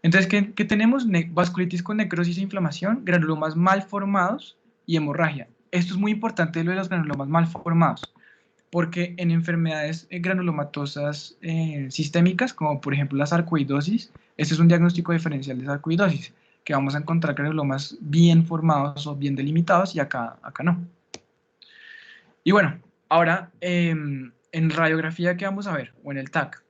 Entonces, ¿qué tenemos? Vasculitis con necrosis e inflamación, granulomas mal formados y hemorragia. Esto es muy importante, lo de los granulomas mal formados, porque en enfermedades granulomatosas sistémicas, como por ejemplo la sarcoidosis, este es un diagnóstico diferencial de sarcoidosis, que vamos a encontrar granulomas bien formados o bien delimitados, y acá no. Y bueno, ahora en radiografía, ¿qué vamos a ver? O en el TAC.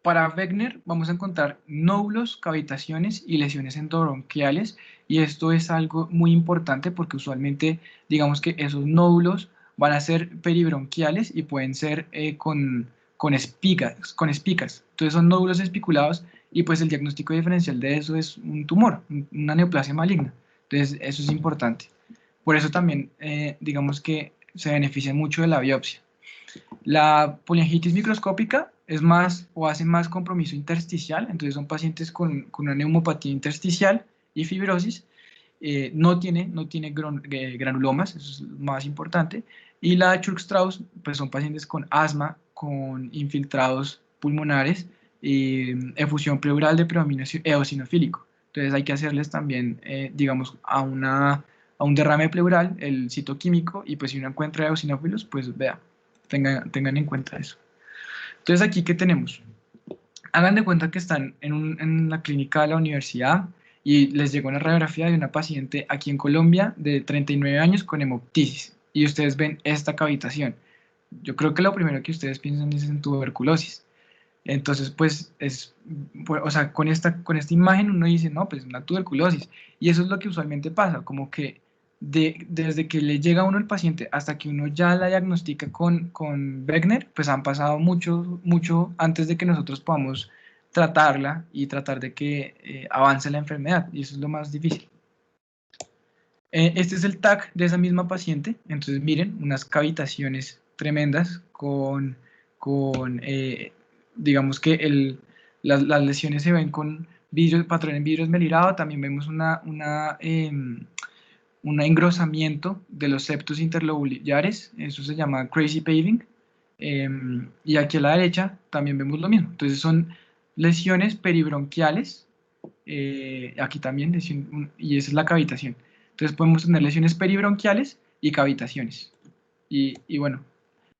Para Wegener vamos a encontrar nódulos, cavitaciones y lesiones endobronquiales, y esto es algo muy importante porque usualmente digamos que esos nódulos van a ser peribronquiales y pueden ser con espicas. Entonces son nódulos espiculados, y pues el diagnóstico diferencial de eso es un tumor, una neoplasia maligna. Entonces eso es importante. Por eso también digamos que se beneficia mucho de la biopsia. La poliangitis microscópica es más o hace más compromiso intersticial, entonces son pacientes con una neumopatía intersticial y fibrosis. No tiene granulomas, eso es más importante. Y la Churg-Strauss, pues son pacientes con asma, con infiltrados pulmonares, efusión pleural de predominio eosinofílico. Entonces hay que hacerles también, digamos, a un derrame pleural, el citoquímico, y pues si uno encuentra eosinófilos, pues vea, tengan en cuenta eso. Entonces aquí, ¿qué tenemos? Hagan de cuenta que están en la clínica de la universidad y les llegó una radiografía de una paciente aquí en Colombia de 39 años con hemoptisis, y ustedes ven esta cavitación. Yo creo que lo primero que ustedes piensan es en tuberculosis. Entonces, pues, o sea, con esta imagen uno dice, no, pues una tuberculosis. Y eso es lo que usualmente pasa, como que desde que le llega a uno el paciente hasta que uno ya la diagnostica con Wegener, pues han pasado mucho antes de que nosotros podamos tratarla y tratar de que avance la enfermedad. Y eso es lo más difícil. Este es el TAC de esa misma paciente. Entonces, miren, unas cavitaciones tremendas digamos que las lesiones se ven con patrón en vidrio esmerilado. También vemos un engrosamiento de los septos interlobulares, eso se llama crazy paving, y aquí a la derecha también vemos lo mismo. Entonces son lesiones peribronquiales, aquí también, y esa es la cavitación. Entonces podemos tener lesiones peribronquiales y cavitaciones. Y bueno,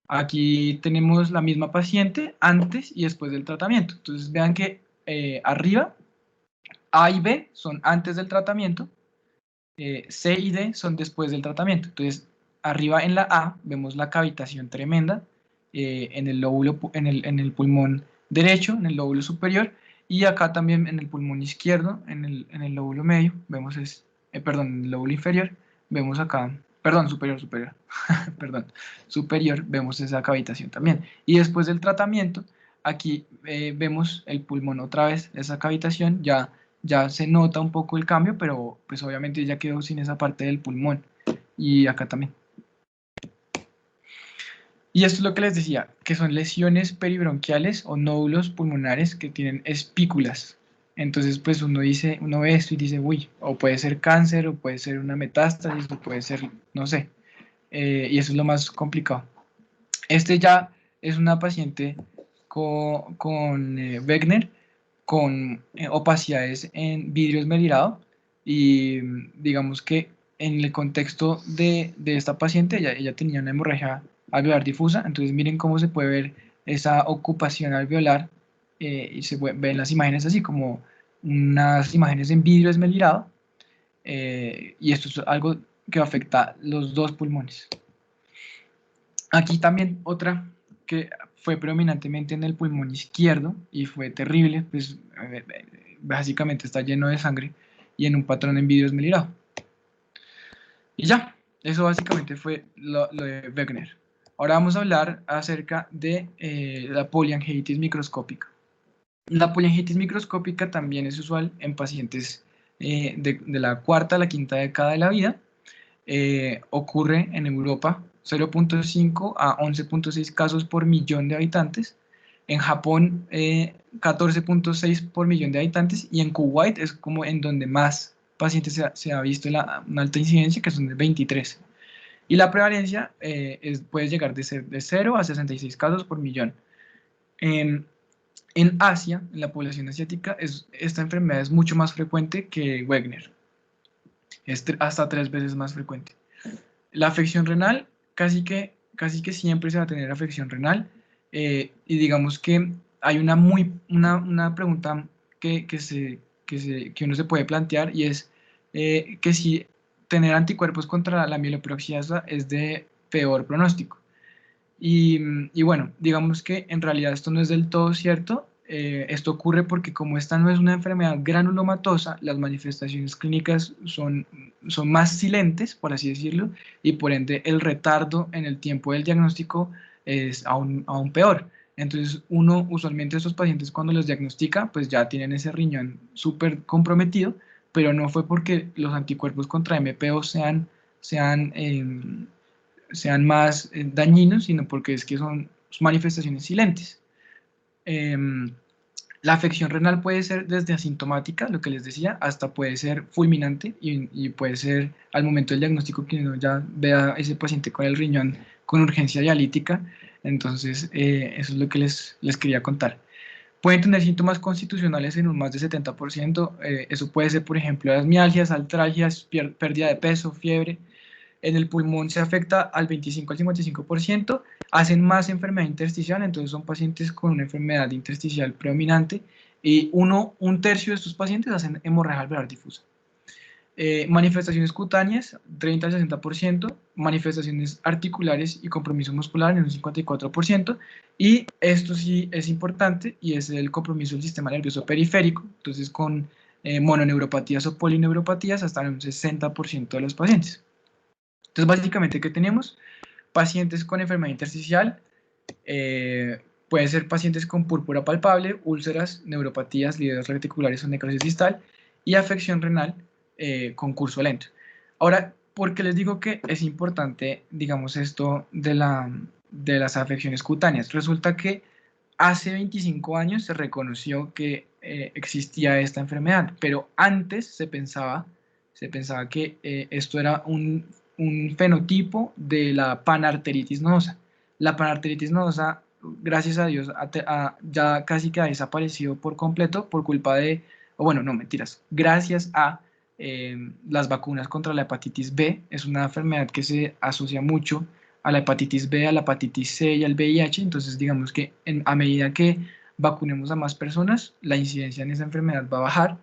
aquí tenemos la misma paciente antes y después del tratamiento. Entonces vean que arriba A y B son antes del tratamiento, C y D son después del tratamiento. Entonces arriba en la A vemos la cavitación tremenda en el lóbulo, en el pulmón derecho, en el lóbulo superior, y acá también en el pulmón izquierdo, en el lóbulo medio, vemos perdón, en el lóbulo inferior, vemos acá, perdón, superior, perdón, superior, vemos esa cavitación también. Y después del tratamiento, aquí vemos el pulmón otra vez, esa cavitación, ya se nota un poco el cambio, pero pues obviamente ya quedó sin esa parte del pulmón. Y acá también. Y esto es lo que les decía, que son lesiones peribronquiales o nódulos pulmonares que tienen espículas. Entonces, pues uno ve esto y dice, uy, o puede ser cáncer, o puede ser una metástasis, o puede ser, no sé. Y eso es lo más complicado. Este ya es una paciente con Wegener, con opacidades en vidrio esmerilado, y digamos que en el contexto de esta paciente, ella tenía una hemorragia alveolar difusa. Entonces miren cómo se puede ver esa ocupación alveolar, y se ven las imágenes así como unas imágenes en vidrio esmerilado, y esto es algo que afecta los dos pulmones. Aquí también otra que fue predominantemente en el pulmón izquierdo y fue terrible, pues básicamente está lleno de sangre y en un patrón en vidrio esmerilado. Y ya, eso básicamente fue lo de Wegener. Ahora vamos a hablar acerca de la poliangiitis microscópica. La poliangiitis microscópica también es usual en pacientes de la cuarta a la quinta década de la vida. Ocurre en Europa 0.5 a 11.6 casos por millón de habitantes. En Japón 14.6 por millón de habitantes, y en Kuwait es como en donde más pacientes se ha visto una alta incidencia, que son de 23. Y la prevalencia puede llegar de 0 a 66 casos por millón. En Asia, en la población asiática, esta enfermedad es mucho más frecuente que Wegener. Es hasta 3 veces más frecuente. La afección renal, casi que siempre se va a tener afección renal, y digamos que hay una pregunta que uno se puede plantear, y es que si tener anticuerpos contra la mieloperoxidasa es de peor pronóstico. Y bueno, digamos que en realidad esto no es del todo cierto. Esto ocurre porque como esta no es una enfermedad granulomatosa, las manifestaciones clínicas son más silentes, por así decirlo, y por ende el retardo en el tiempo del diagnóstico es aún peor. Entonces usualmente estos pacientes cuando los diagnostica, pues ya tienen ese riñón súper comprometido, pero no fue porque los anticuerpos contra MPO sean más dañinos, sino porque es que son manifestaciones silentes. La afección renal puede ser desde asintomática, lo que les decía, hasta puede ser fulminante, y puede ser al momento del diagnóstico que uno ya vea a ese paciente con el riñón con urgencia dialítica. Entonces, eso es lo que les quería contar. Pueden tener síntomas constitucionales en un más de 70%. Eso puede ser, por ejemplo, las mialgias, artralgias, pérdida de peso, fiebre. En el pulmón se afecta al 25 al 55%, hacen más enfermedad intersticial, entonces son pacientes con una enfermedad intersticial predominante, y un tercio de estos pacientes hacen hemorragia alveolar difusa. Manifestaciones cutáneas, 30 al 60%, manifestaciones articulares y compromiso muscular en un 54%, y esto sí es importante, y es el compromiso del sistema nervioso periférico, entonces con mononeuropatías o polineuropatías hasta un 60% de los pacientes. Entonces, básicamente, ¿qué tenemos? Pacientes con enfermedad intersticial, pueden ser pacientes con púrpura palpable, úlceras, neuropatías, líderes reticulares o necrosis distal, y afección renal con curso lento. Ahora, ¿por qué les digo que es importante, digamos, esto de las afecciones cutáneas? Resulta que hace 25 años se reconoció que existía esta enfermedad, pero antes Se pensaba que esto era un fenotipo de la panarteritis nodosa. La panarteritis nodosa, gracias a Dios, ya casi que ha desaparecido por completo por culpa de, o bueno, no, mentiras, gracias a las vacunas contra la hepatitis B. Es una enfermedad que se asocia mucho a la hepatitis B, a la hepatitis C y al VIH. Entonces, digamos que a medida que vacunemos a más personas, la incidencia en esa enfermedad va a bajar,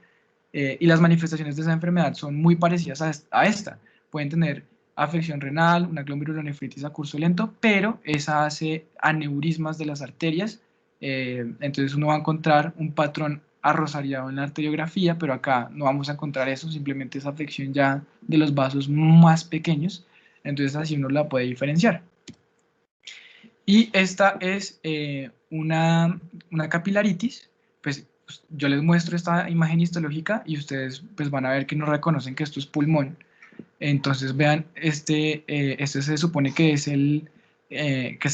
y las manifestaciones de esa enfermedad son muy parecidas a esta. Pueden tener afección renal, una glomerulonefritis a curso lento, pero esa hace aneurismas de las arterias. Entonces uno va a encontrar un patrón arrosariado en la arteriografía, pero acá no vamos a encontrar eso, simplemente es afección ya de los vasos más pequeños. Entonces así uno la puede diferenciar. Y esta es una capilaritis. Pues yo les muestro esta imagen histológica y ustedes pues van a ver que no reconocen que esto es pulmón. Entonces vean, este se supone que es el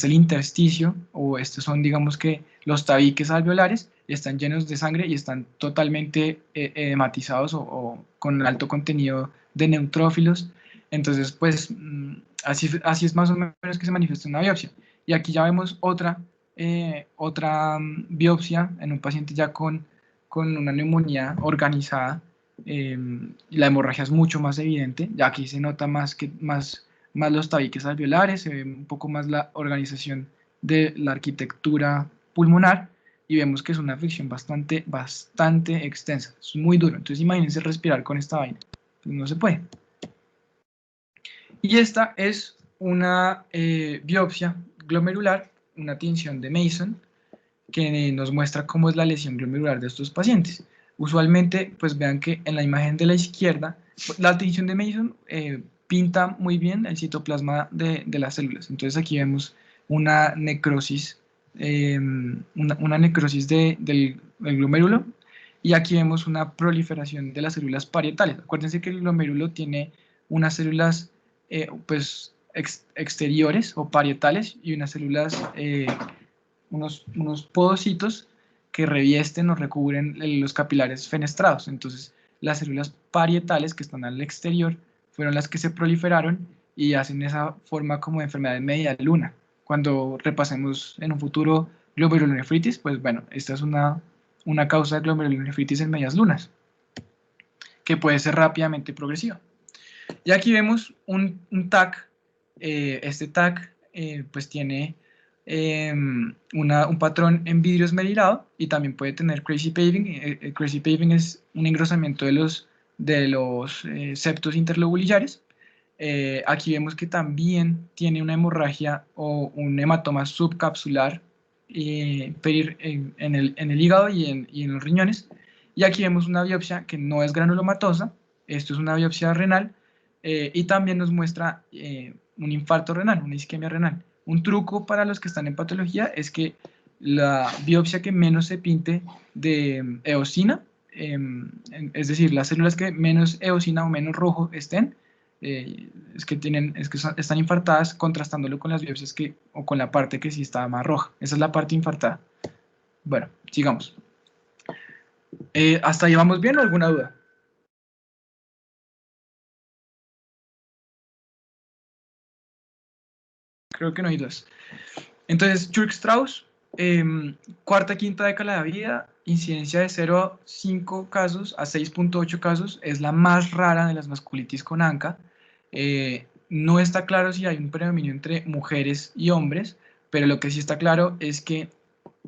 intersticio, o estos son, digamos, que los tabiques alveolares, están llenos de sangre y están totalmente edematizados o con alto contenido de neutrófilos. Entonces pues así es más o menos que se manifiesta una biopsia. Y aquí ya vemos otra biopsia en un paciente ya con una neumonía organizada. La hemorragia es mucho más evidente, ya aquí se nota más los tabiques alveolares, se ve un poco más la organización de la arquitectura pulmonar, y vemos que es una afección bastante extensa, es muy duro. Entonces imagínense respirar con esta vaina, pues no se puede. Y esta es una biopsia glomerular, una tinción de Mason, que nos muestra cómo es la lesión glomerular de estos pacientes. Usualmente, pues vean que en la imagen de la izquierda, la tinción de Mason pinta muy bien el citoplasma de las células. Entonces aquí vemos una necrosis, una necrosis del glomérulo, y aquí vemos una proliferación de las células parietales. Acuérdense que el glomérulo tiene unas células pues exteriores o parietales y unas células unos podocitos que revisten o recubren los capilares fenestrados. Entonces, las células parietales que están al exterior fueron las que se proliferaron y hacen esa forma como de enfermedad de media luna. Cuando repasemos en un futuro glomerulonefritis, pues bueno, esta es una causa de glomerulonefritis en medias lunas, que puede ser rápidamente progresiva. Y aquí vemos un TAC. Este TAC pues tiene un patrón en vidrio esmerilado y también puede tener crazy paving. Crazy paving es un engrosamiento de los septos interlobulares. Aquí vemos que también tiene una hemorragia o un hematoma subcapsular en el hígado y en los riñones. Y aquí vemos una biopsia que no es granulomatosa, esto es una biopsia renal, y también nos muestra un infarto renal, una isquemia renal. Un truco para los que están en patología es que la biopsia que menos se pinte de eosina, es decir, las células que menos eosina o menos rojo estén, es que están infartadas, contrastándolo con las biopsias o con la parte que sí está más roja. Esa es la parte infartada. Bueno, sigamos. ¿Hasta ahí vamos bien o alguna duda? Creo que no hay dudas. Entonces, Churg-Strauss, cuarta, quinta década de vida, incidencia de 0 a 5 casos a 6.8 casos, es la más rara de las vasculitis con ANCA. No está claro si hay un predominio entre mujeres y hombres, pero lo que sí está claro es que,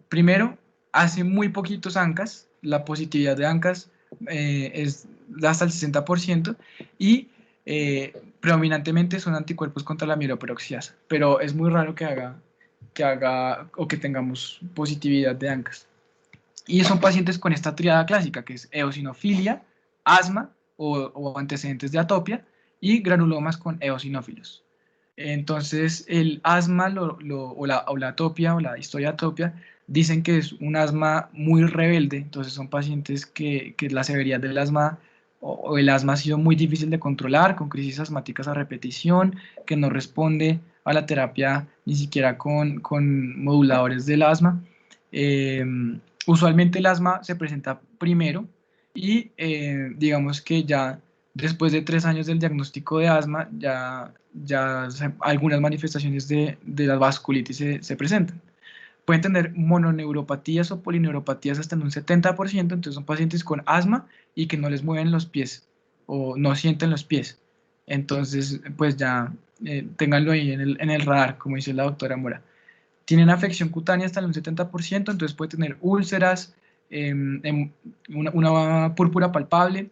primero, hace muy poquitos ANCAs, la positividad de ANCAs es hasta el 60%, y predominantemente son anticuerpos contra la mieloperoxidasa, pero es muy raro que haga o que tengamos positividad de ANCAS. Y son pacientes con esta triada clásica, que es eosinofilia, asma o antecedentes de atopia, y granulomas con eosinófilos. Entonces, el asma o la atopia o la historia de atopia dicen que es un asma muy rebelde. Entonces, son pacientes que la severidad del asma o el asma ha sido muy difícil de controlar, con crisis asmáticas a repetición, que no responde a la terapia ni siquiera con moduladores del asma. Usualmente el asma se presenta primero y digamos que ya Después de 3 años del diagnóstico de asma, algunas manifestaciones de la vasculitis se presentan. Pueden tener mononeuropatías o polineuropatías hasta en un 70%, entonces son pacientes con asma y que no les mueven los pies o no sienten los pies. Entonces, pues ya ténganlo ahí en el radar, como dice la doctora Mora. Tienen afección cutánea hasta en un 70%, entonces puede tener úlceras, una púrpura palpable,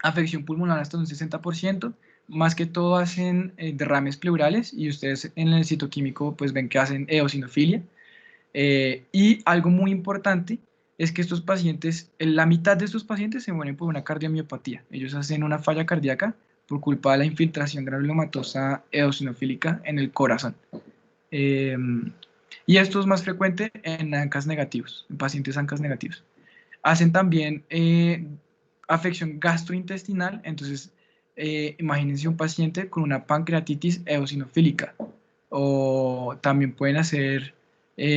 afección pulmonar hasta un 60%, más que todo hacen derrames pleurales y ustedes en el citoquímico pues ven que hacen eosinofilia. Y algo muy importante es que estos pacientes, la mitad de estos pacientes se mueren por una cardiomiopatía. Ellos hacen una falla cardíaca por culpa de la infiltración granulomatosa eosinofílica en el corazón. Y esto es más frecuente en ANCAS negativos, en pacientes ANCAS negativos. Hacen también afección gastrointestinal, entonces imagínense un paciente con una pancreatitis eosinofílica, o también pueden hacer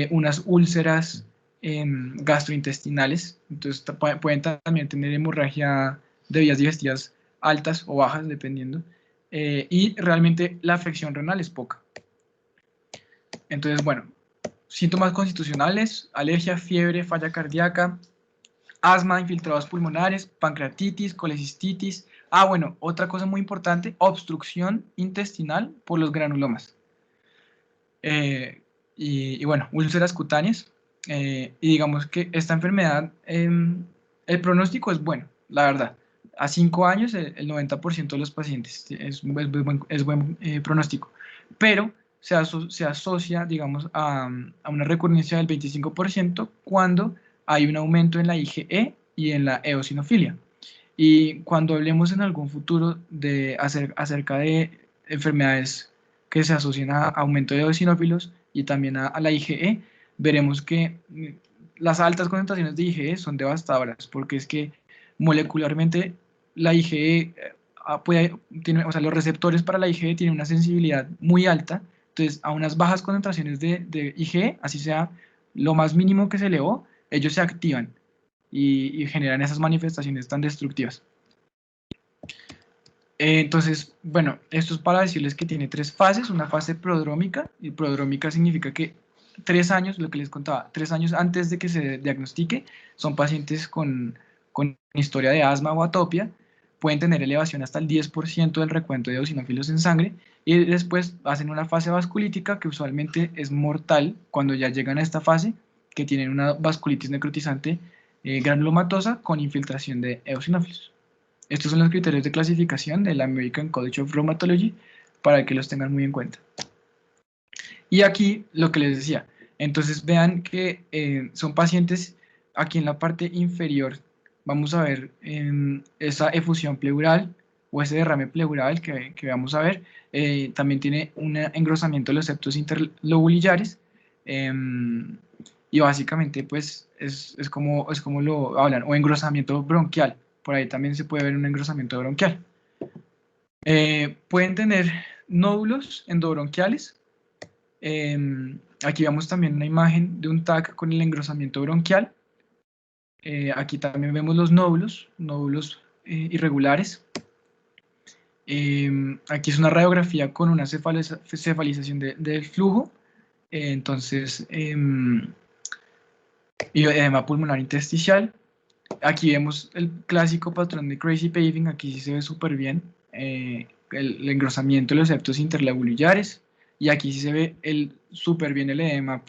unas úlceras gastrointestinales, entonces pueden también tener hemorragia de vías digestivas altas o bajas, dependiendo, y realmente la afección renal es poca. Entonces, bueno, síntomas constitucionales: alergia, fiebre, falla cardíaca, asma, infiltrados pulmonares, pancreatitis, colecistitis. Bueno, otra cosa muy importante: obstrucción intestinal por los granulomas. Y bueno, úlceras cutáneas. Y digamos que esta enfermedad, el pronóstico es bueno, la verdad. A 5 años, el 90% de los pacientes es buen pronóstico. Pero se asocia, digamos, a una recurrencia del 25% cuando hay un aumento en la IgE y en la eosinofilia. Y cuando hablemos en algún futuro acerca de enfermedades que se asocian a aumento de eosinófilos y también a la IgE, veremos que las altas concentraciones de IgE son devastadoras, porque es que molecularmente la IgE o sea, los receptores para la IgE tienen una sensibilidad muy alta. Entonces, a unas bajas concentraciones de IgE, así sea lo más mínimo que se elevó, ellos se activan y generan esas manifestaciones tan destructivas. Entonces, bueno, esto es para decirles que tiene 3 fases: una fase prodrómica, y prodrómica significa que 3 años, lo que les contaba, 3 años antes de que se diagnostique, son pacientes con historia de asma o atopia, pueden tener elevación hasta el 10% del recuento de eosinófilos en sangre, y después hacen una fase vasculítica que usualmente es mortal cuando ya llegan a esta fase, que tienen una vasculitis necrotizante granulomatosa con infiltración de eosinófilos. Estos son los criterios de clasificación del American College of Rheumatology, para que los tengan muy en cuenta. Y aquí lo que les decía, entonces vean que son pacientes, aquí en la parte inferior vamos a ver esa efusión pleural o ese derrame pleural que vamos a ver. También tiene un engrosamiento de los septos interlobulillares, y básicamente pues es como lo hablan, o engrosamiento bronquial. Por ahí también se puede ver un engrosamiento bronquial. Pueden tener nódulos endobronquiales. Aquí vemos también una imagen de un TAC con el engrosamiento bronquial. Aquí también vemos los nódulos irregulares. Aquí es una radiografía con una cefalización del flujo. Entonces, y edema pulmonar intersticial. Aquí vemos el clásico patrón de crazy paving. Aquí sí se ve súper bien el engrosamiento de los septos interlobulillares, y aquí sí se ve súper bien el edema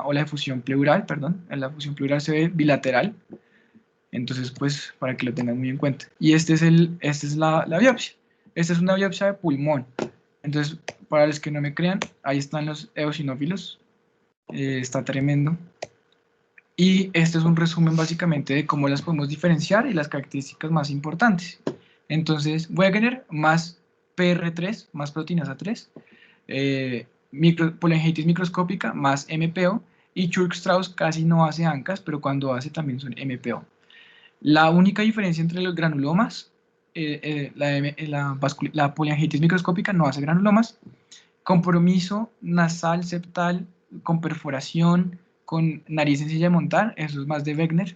o la efusión pleural, perdón. La efusión pleural se ve bilateral. Entonces, pues, para que lo tengan muy en cuenta. Y esta es la biopsia. Esta es una biopsia de pulmón. Entonces, para los que no me crean, ahí están los eosinófilos. Está tremendo. Y este es un resumen básicamente de cómo las podemos diferenciar y las características más importantes. Entonces, voy a tener más PR3, más proteinasa 3, polyangiitis microscópica, más MPO, y Churg-Strauss casi no hace ANCAS, pero cuando hace también son MPO. La única diferencia entre los granulomas, la polyangiitis microscópica no hace granulomas, compromiso nasal septal con perforación, con nariz sencilla de montar, eso es más de Wegener.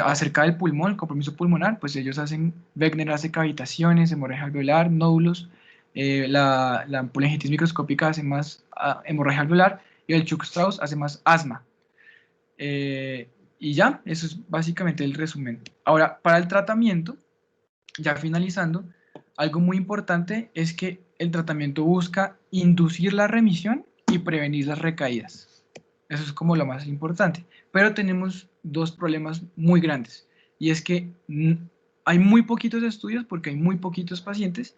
acerca del pulmón, el compromiso pulmonar, pues ellos hacen, Wegener hace cavitaciones, hemorragia alveolar, nódulos, la polengitis microscópica hace más hemorragia alveolar y el Chuk-Strauss hace más asma. Y ya, eso es básicamente el resumen. Ahora, para el tratamiento, ya finalizando, algo muy importante es que el tratamiento busca inducir la remisión y prevenir las recaídas. Eso es como lo más importante. Pero tenemos dos problemas muy grandes. Y es que hay muy poquitos estudios porque hay muy poquitos pacientes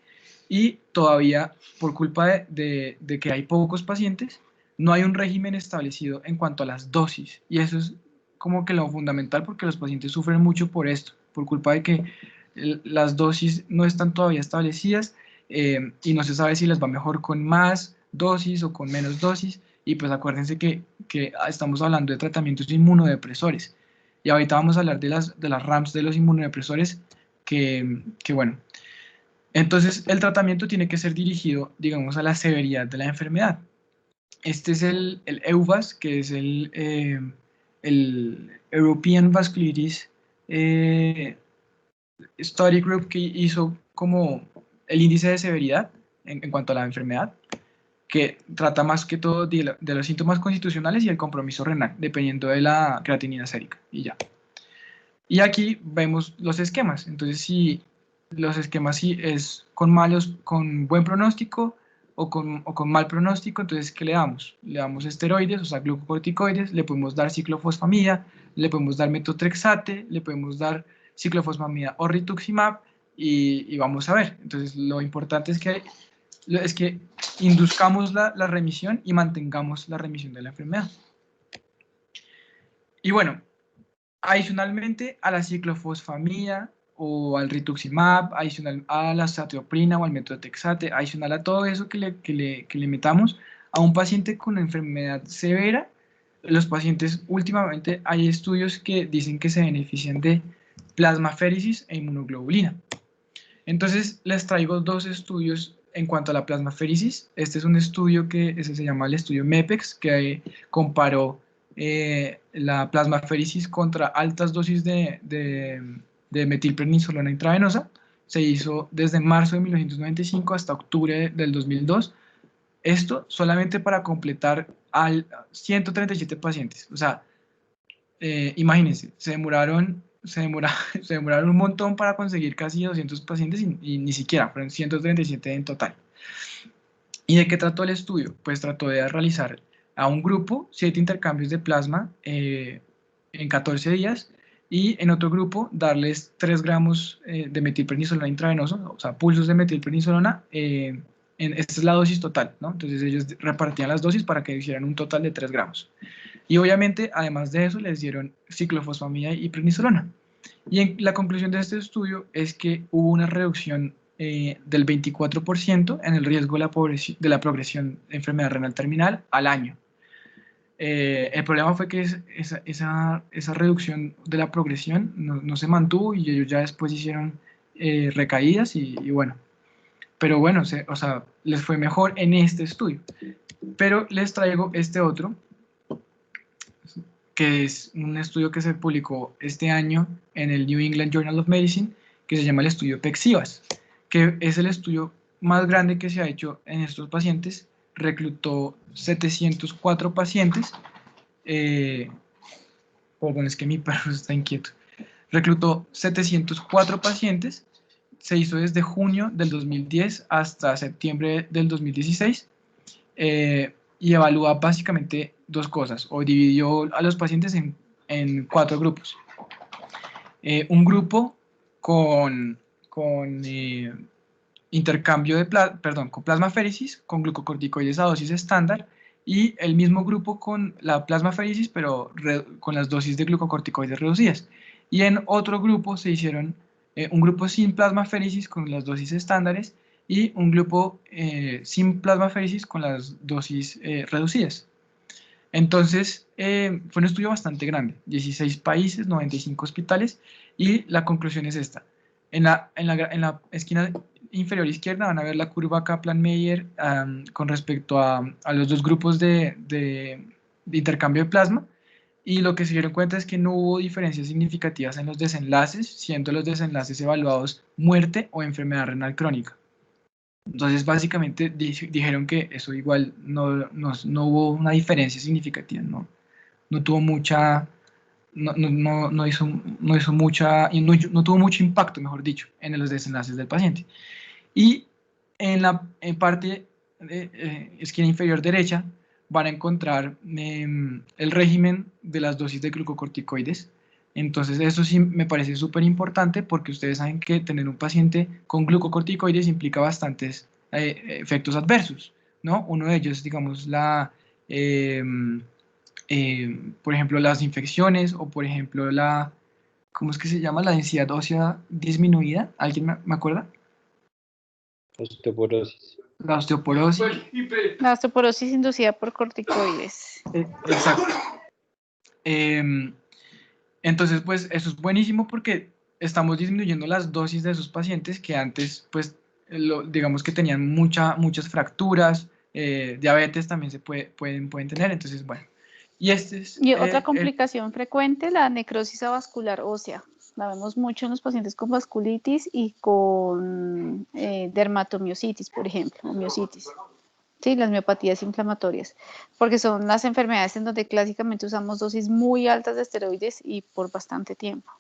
y todavía por culpa de que hay pocos pacientes, no hay un régimen establecido en cuanto a las dosis. Y eso es como que lo fundamental porque los pacientes sufren mucho por esto, por culpa de que las dosis no están todavía establecidas y no se sabe si les va mejor con más dosis o con menos dosis. Y pues acuérdense que estamos hablando de tratamientos inmunodepresores. Y ahorita vamos a hablar de las RAMs de los inmunodepresores, que bueno. Entonces el tratamiento tiene que ser dirigido, digamos, a la severidad de la enfermedad. Este es el EUVAS, que es el European Vasculitis Study Group, que hizo como el índice de severidad en cuanto a la enfermedad, que trata más que todo de los síntomas constitucionales y el compromiso renal, dependiendo de la creatinina sérica, y ya. Y aquí vemos los esquemas. Entonces, si los esquemas sí es con buen pronóstico o con mal pronóstico, entonces, ¿qué le damos? Le damos esteroides, o sea, glucocorticoides, le podemos dar ciclofosfamida, le podemos dar metotrexate, le podemos dar ciclofosfamida o rituximab, y vamos a ver. Entonces, lo importante es que induzcamos la remisión y mantengamos la remisión de la enfermedad. Y bueno, adicionalmente a la ciclofosfamida o al rituximab, adicional a la satioprina o al metotrexate, adicional a todo eso que le metamos a un paciente con enfermedad severa, los pacientes últimamente hay estudios que dicen que se benefician de plasmaféresis e inmunoglobulina. Entonces les traigo dos estudios en cuanto a la plasmaféresis. Este es un estudio que se llama el estudio MEPEX, que comparó la plasmaféresis contra altas dosis de metilprednisolona intravenosa. Se hizo desde marzo de 1995 hasta octubre del 2002. Esto solamente para completar a 137 pacientes. O sea, imagínense, se demoraron un montón para conseguir casi 200 pacientes y ni siquiera, fueron 137 en total. ¿Y de qué trató el estudio? Pues trató de realizar a un grupo 7 intercambios de plasma en 14 días y en otro grupo darles 3 gramos de metilprednisolona intravenoso, o sea, pulsos de metilprednisolona. Esta es la dosis total, ¿no? Entonces ellos repartían las dosis para que hicieran un total de 3 gramos. Y obviamente, además de eso, les dieron ciclofosfamida y prednisolona. Y la conclusión de este estudio es que hubo una reducción del 24% en el riesgo de la progresión de enfermedad renal terminal al año. El problema fue que esa reducción de la progresión no se mantuvo y ellos ya después hicieron recaídas y bueno. Pero bueno, o sea, les fue mejor en este estudio. Pero les traigo este otro, que es un estudio que se publicó este año en el New England Journal of Medicine, que se llama el estudio PECSIVAS, que es el estudio más grande que se ha hecho en estos pacientes. Reclutó 704 pacientes. Perdón, es que mi perro está inquieto. Reclutó 704 pacientes. Se hizo desde junio del 2010 hasta septiembre del 2016. Y evalúa básicamente dos cosas, o dividió a los pacientes en 4 grupos. Un grupo con intercambio con plasmaféresis, con glucocorticoides a dosis estándar, y el mismo grupo con la plasmaféresis, pero con las dosis de glucocorticoides reducidas. Y en otro grupo se hicieron un grupo sin plasmaféresis con las dosis estándares y un grupo sin plasmaféresis con las dosis reducidas. Entonces, fue un estudio bastante grande, 16 países, 95 hospitales, y la conclusión es esta. En la esquina inferior izquierda van a ver la curva Kaplan-Meier con respecto a los dos grupos de intercambio de plasma. y lo que se dieron cuenta es que no hubo diferencias significativas en los desenlaces, siendo los desenlaces evaluados muerte o enfermedad renal crónica. Entonces, básicamente dijeron que eso igual no hubo una diferencia significativa, no tuvo mucha, no hizo mucha, no tuvo mucho impacto, mejor dicho, en los desenlaces del paciente. Y en la parte esquina inferior derecha van a encontrar el régimen de las dosis de glucocorticoides. Entonces eso sí me parece súper importante porque ustedes saben que tener un paciente con glucocorticoides implica bastantes efectos adversos, ¿no? Uno de ellos, digamos, por ejemplo, las infecciones o por ejemplo ¿cómo es que se llama? La densidad ósea disminuida. ¿Alguien me acuerda? Osteoporosis. La osteoporosis. La osteoporosis inducida por corticoides. Exacto. Entonces, pues eso es buenísimo porque estamos disminuyendo las dosis de esos pacientes que antes, pues, digamos que tenían muchas fracturas, diabetes también pueden tener. Entonces, bueno. Y este es Y otra complicación frecuente, la necrosis avascular ósea. La vemos mucho en los pacientes con vasculitis y con dermatomiositis, por ejemplo, o miositis. Sí, las miopatías inflamatorias, porque son las enfermedades en donde clásicamente usamos dosis muy altas de esteroides y por bastante tiempo.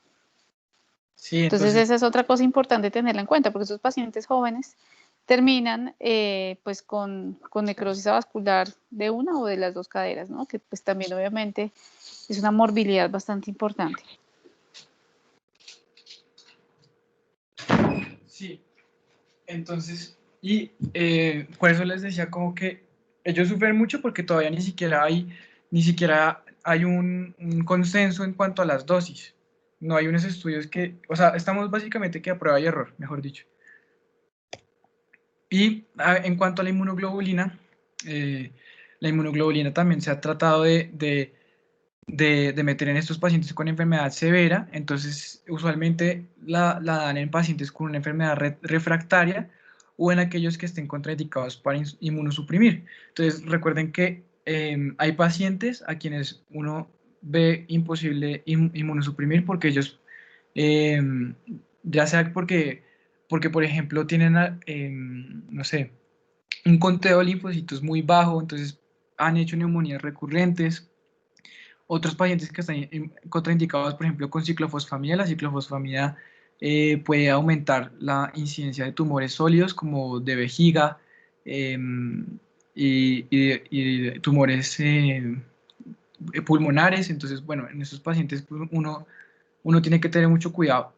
Sí, Entonces esa es otra cosa importante tenerla en cuenta, porque esos pacientes jóvenes terminan pues con necrosis avascular de una o de las dos caderas, ¿no? Que pues también obviamente es una morbilidad bastante importante. Sí, entonces, y por eso les decía como que ellos sufren mucho porque todavía ni siquiera hay un consenso en cuanto a las dosis. No hay unos estudios o sea, estamos básicamente que a prueba y error, mejor dicho. Y en cuanto a la inmunoglobulina también se ha tratado de meter en estos pacientes con enfermedad severa. Entonces usualmente la dan en pacientes con una enfermedad refractaria o en aquellos que estén contraindicados para inmunosuprimir. Entonces recuerden que hay pacientes a quienes uno ve imposible inmunosuprimir porque ellos, ya sea porque por ejemplo tienen, no sé, un conteo de linfocitos muy bajo, entonces han hecho neumonías recurrentes. Otros pacientes que están contraindicados, por ejemplo, con ciclofosfamida, la ciclofosfamida puede aumentar la incidencia de tumores sólidos como de vejiga y de tumores pulmonares. Entonces, bueno, en esos pacientes pues, uno tiene que tener mucho cuidado.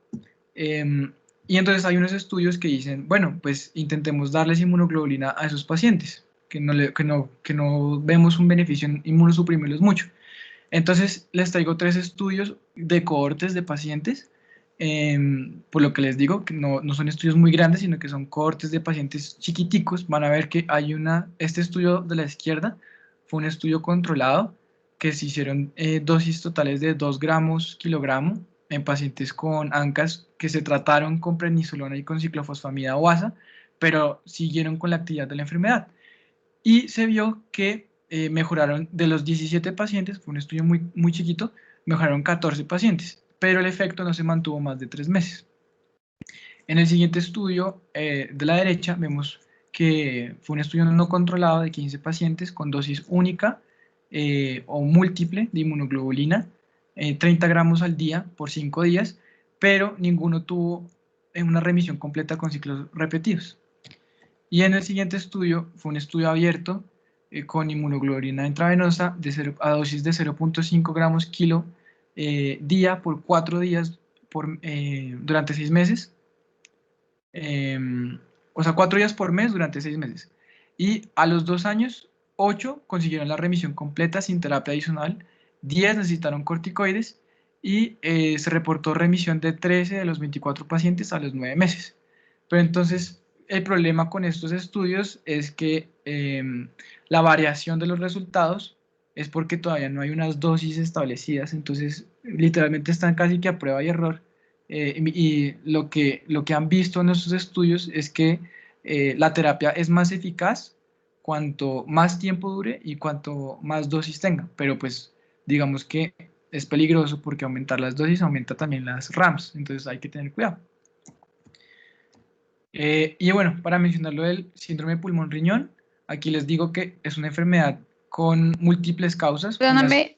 Y entonces hay unos estudios que dicen, bueno, pues intentemos darles inmunoglobulina a esos pacientes, que no vemos un beneficio en inmunosuprimirlos mucho. Entonces les traigo 3 estudios de cohortes de pacientes, por lo que les digo que no son estudios muy grandes, sino que son cohortes de pacientes chiquiticos. Van a ver que hay este estudio de la izquierda fue un estudio controlado que se hicieron dosis totales de 2 gramos kilogramo en pacientes con ANCAS que se trataron con prednisolona y con ciclofosfamida o ASA, pero siguieron con la actividad de la enfermedad. Y se vio que mejoraron de los 17 pacientes, fue un estudio muy chiquito, mejoraron 14 pacientes, pero el efecto no se mantuvo más de 3 meses. En el siguiente estudio de la derecha vemos que fue un estudio no controlado de 15 pacientes con dosis única o múltiple de inmunoglobulina, 30 gramos al día por 5 días, pero ninguno tuvo una remisión completa con ciclos repetidos. Y en el siguiente estudio fue un estudio abierto con inmunoglobulina intravenosa a dosis de 0.5 gramos kilo día por 4 días durante 6 meses. O sea, 4 días por mes durante 6 meses. Y a los 2 años, 8 consiguieron la remisión completa sin terapia adicional, 10 necesitaron corticoides y se reportó remisión de 13 de los 24 pacientes a los 9 meses. Pero entonces, el problema con estos estudios es que la variación de los resultados es porque todavía no hay unas dosis establecidas, entonces literalmente están casi que a prueba y error. Y lo que han visto en estos estudios es que la terapia es más eficaz cuanto más tiempo dure y cuanto más dosis tenga, pero pues digamos que es peligroso porque aumentar las dosis aumenta también las RAMs, entonces hay que tener cuidado. Y bueno, para mencionar lo del síndrome pulmón-riñón, aquí les digo que es una enfermedad con múltiples causas. Perdóname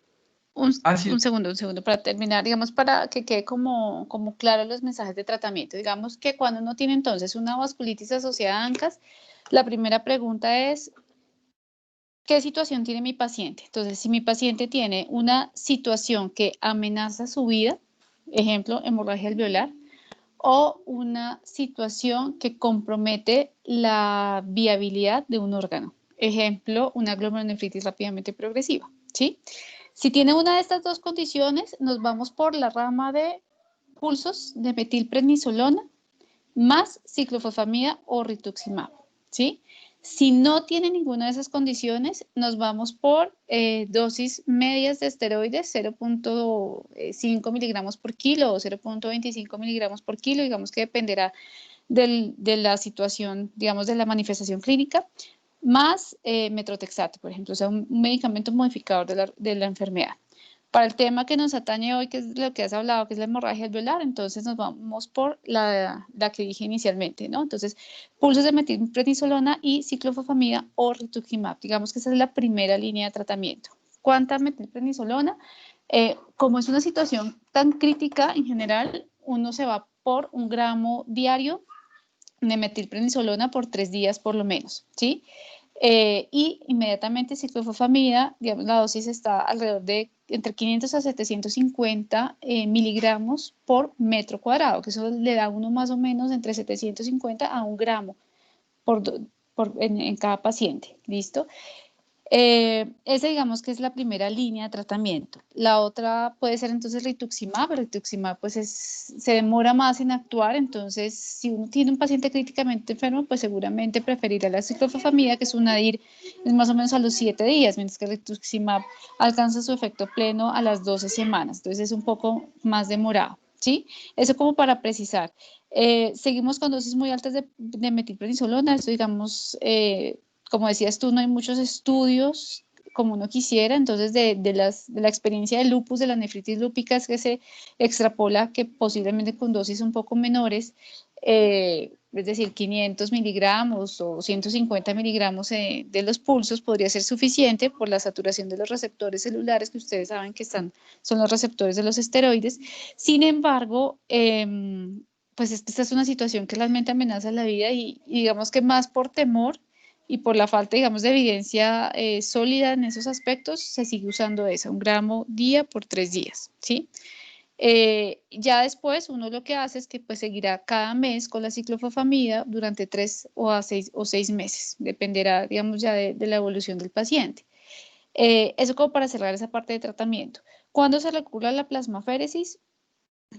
Sí. un segundo para terminar, digamos, para que quede como claro los mensajes de tratamiento. Digamos que cuando uno tiene entonces una vasculitis asociada a ANCAS, la primera pregunta es, ¿qué situación tiene mi paciente? Entonces, si mi paciente tiene una situación que amenaza su vida, ejemplo, hemorragia alveolar, o una situación que compromete la viabilidad de un órgano, ejemplo, una glomerulonefritis rápidamente progresiva, ¿sí? Si tiene una de estas dos condiciones, nos vamos por la rama de pulsos de metilprednisolona más ciclofosfamida o rituximab, ¿sí? Si no tiene ninguna de esas condiciones, nos vamos por dosis medias de esteroides, 0.5 miligramos por kilo o 0.25 miligramos por kilo, digamos que dependerá de la situación, digamos, de la manifestación clínica, más metrotexato, por ejemplo, o sea, un medicamento modificador de la enfermedad. Para el tema que nos atañe hoy, que es lo que has hablado, que es la hemorragia alveolar, entonces nos vamos por la que dije inicialmente, ¿no? Entonces, pulsos de metilprednisolona y ciclofosfamida o rituximab. Digamos que esa es la primera línea de tratamiento. ¿Cuánta metilprednisolona? Como es una situación tan crítica en general, uno se va por 1 gramo diario de metilprednisolona por 3 días por lo menos, ¿sí? Y inmediatamente ciclofosfamida, digamos, la dosis está alrededor de entre 500 a 750 miligramos por metro cuadrado, que eso le da a uno más o menos entre 750 a 1 gramo en cada paciente, ¿listo? Esa digamos que es la primera línea de tratamiento. La otra puede ser entonces rituximab. El rituximab pues se demora más en actuar, entonces si uno tiene un paciente críticamente enfermo, pues seguramente preferirá la ciclofosfamida, que es una DIR, es más o menos a los 7 días, mientras que el rituximab alcanza su efecto pleno a las 12 semanas, entonces es un poco más demorado, ¿sí? Eso como para precisar. Seguimos con dosis muy altas de metilprednisolona, esto digamos... como decías tú, no hay muchos estudios como uno quisiera, entonces de la experiencia del lupus, de la nefritis lúpica, es que se extrapola que posiblemente con dosis un poco menores, es decir, 500 miligramos o 150 miligramos de los pulsos podría ser suficiente por la saturación de los receptores celulares que ustedes saben que son los receptores de los esteroides. Sin embargo, pues esta es una situación que realmente amenaza la vida y digamos que más por temor y por la falta, digamos, de evidencia sólida en esos aspectos, se sigue usando esa, 1 gramo día por 3 días, ¿sí? Ya después uno lo que hace es que pues seguirá cada mes con la ciclofosfamida durante 3 o 6 meses, dependerá, digamos, ya de la evolución del paciente. Eso como para cerrar esa parte de tratamiento. ¿Cuándo se recurre a la plasmaféresis?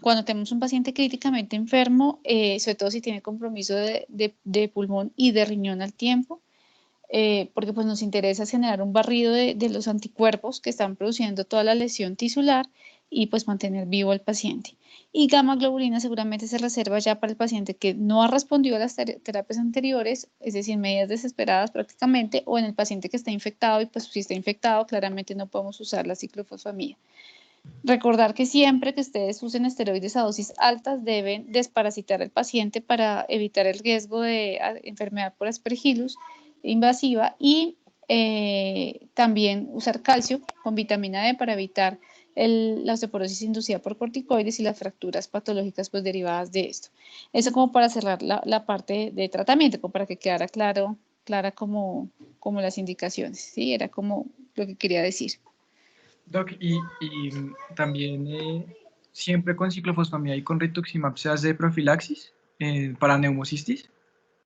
Cuando tenemos un paciente críticamente enfermo, sobre todo si tiene compromiso de pulmón y de riñón al tiempo, porque pues nos interesa generar un barrido de los anticuerpos que están produciendo toda la lesión tisular y pues mantener vivo al paciente. Y gamma globulina seguramente se reserva ya para el paciente que no ha respondido a las terapias anteriores, es decir, medidas desesperadas prácticamente, o en el paciente que está infectado y pues si está infectado claramente no podemos usar la ciclofosfamida. Recordar que siempre que ustedes usen esteroides a dosis altas deben desparasitar al paciente para evitar el riesgo de enfermedad por aspergillus invasiva y también usar calcio con vitamina D para evitar la osteoporosis inducida por corticoides y las fracturas patológicas pues derivadas de esto. Eso como para cerrar la parte de tratamiento, como para que quedara clara como las indicaciones, ¿sí? Era como lo que quería decir. Doc, y también siempre con ciclofosfamida y con rituximab se hace profilaxis para neumocistis,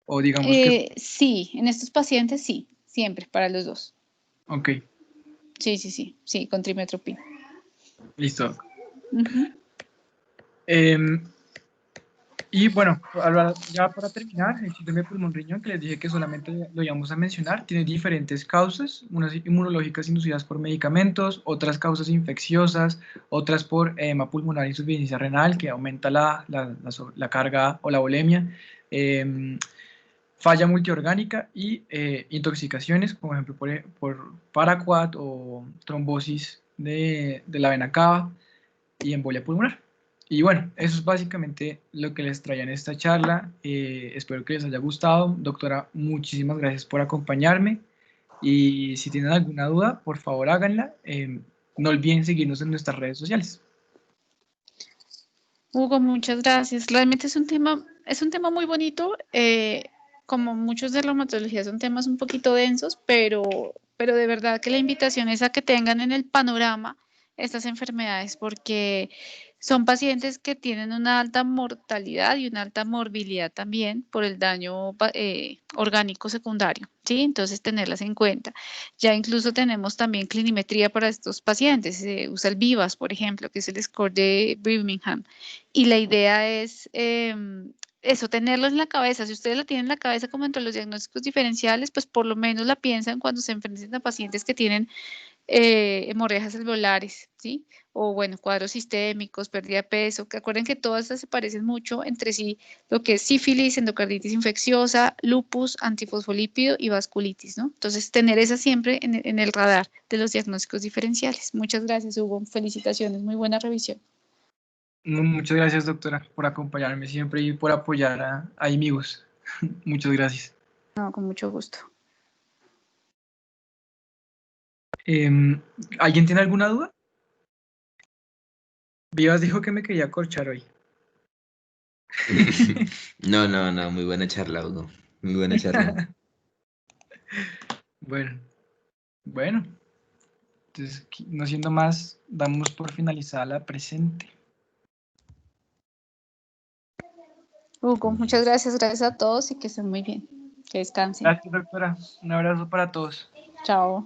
o digamos que... Sí, en estos pacientes sí, siempre, para los dos. Ok, Sí, con trimestopina. listo, Doc. Uh-huh. Y bueno, ya para terminar, el síndrome pulmón-riñón, que les dije que solamente lo íbamos a mencionar, tiene diferentes causas, unas inmunológicas inducidas por medicamentos, otras causas infecciosas, otras por edema pulmonar e insuficiencia renal, que aumenta la carga o la volemia, falla multiorgánica y intoxicaciones, como ejemplo por paraquat o trombosis de la vena cava y embolia pulmonar. Y bueno, eso es básicamente lo que les traía en esta charla. Espero que les haya gustado. Doctora, muchísimas gracias por acompañarme. Y si tienen alguna duda, por favor háganla. No olviden seguirnos en nuestras redes sociales. Hugo, muchas gracias. Realmente es un tema muy bonito. Como muchos de reumatología son temas un poquito densos, pero de verdad que la invitación es a que tengan en el panorama estas enfermedades, porque son pacientes que tienen una alta mortalidad y una alta morbilidad también por el daño orgánico secundario, ¿sí? Entonces, tenerlas en cuenta. Ya incluso tenemos también clinimetría para estos pacientes. Se usa el VIVAS, por ejemplo, que es el score de Birmingham. Y la idea es eso, tenerlo en la cabeza. Si ustedes la tienen en la cabeza como entre los diagnósticos diferenciales, pues por lo menos la piensan cuando se enfrenten a pacientes que tienen hemorragias alveolares, ¿sí? O bueno, cuadros sistémicos, pérdida de peso, que acuerden que todas estas se parecen mucho entre sí, lo que es sífilis, endocarditis infecciosa, lupus, antifosfolípido y vasculitis, ¿no? Entonces, tener esa siempre en el radar de los diagnósticos diferenciales. Muchas gracias, Hugo. Felicitaciones, muy buena revisión. Muchas gracias, doctora, por acompañarme siempre y por apoyar a amigos. Muchas gracias. No, con mucho gusto. ¿Alguien tiene alguna duda? Vivas dijo que me quería corchar hoy. No, no, no, muy buena charla, Hugo. Muy buena charla. Bueno, bueno. Entonces, no siendo más, damos por finalizada la presente. Hugo, muchas gracias, gracias a todos y que estén muy bien. Que descansen. Gracias, doctora. Un abrazo para todos. Chao.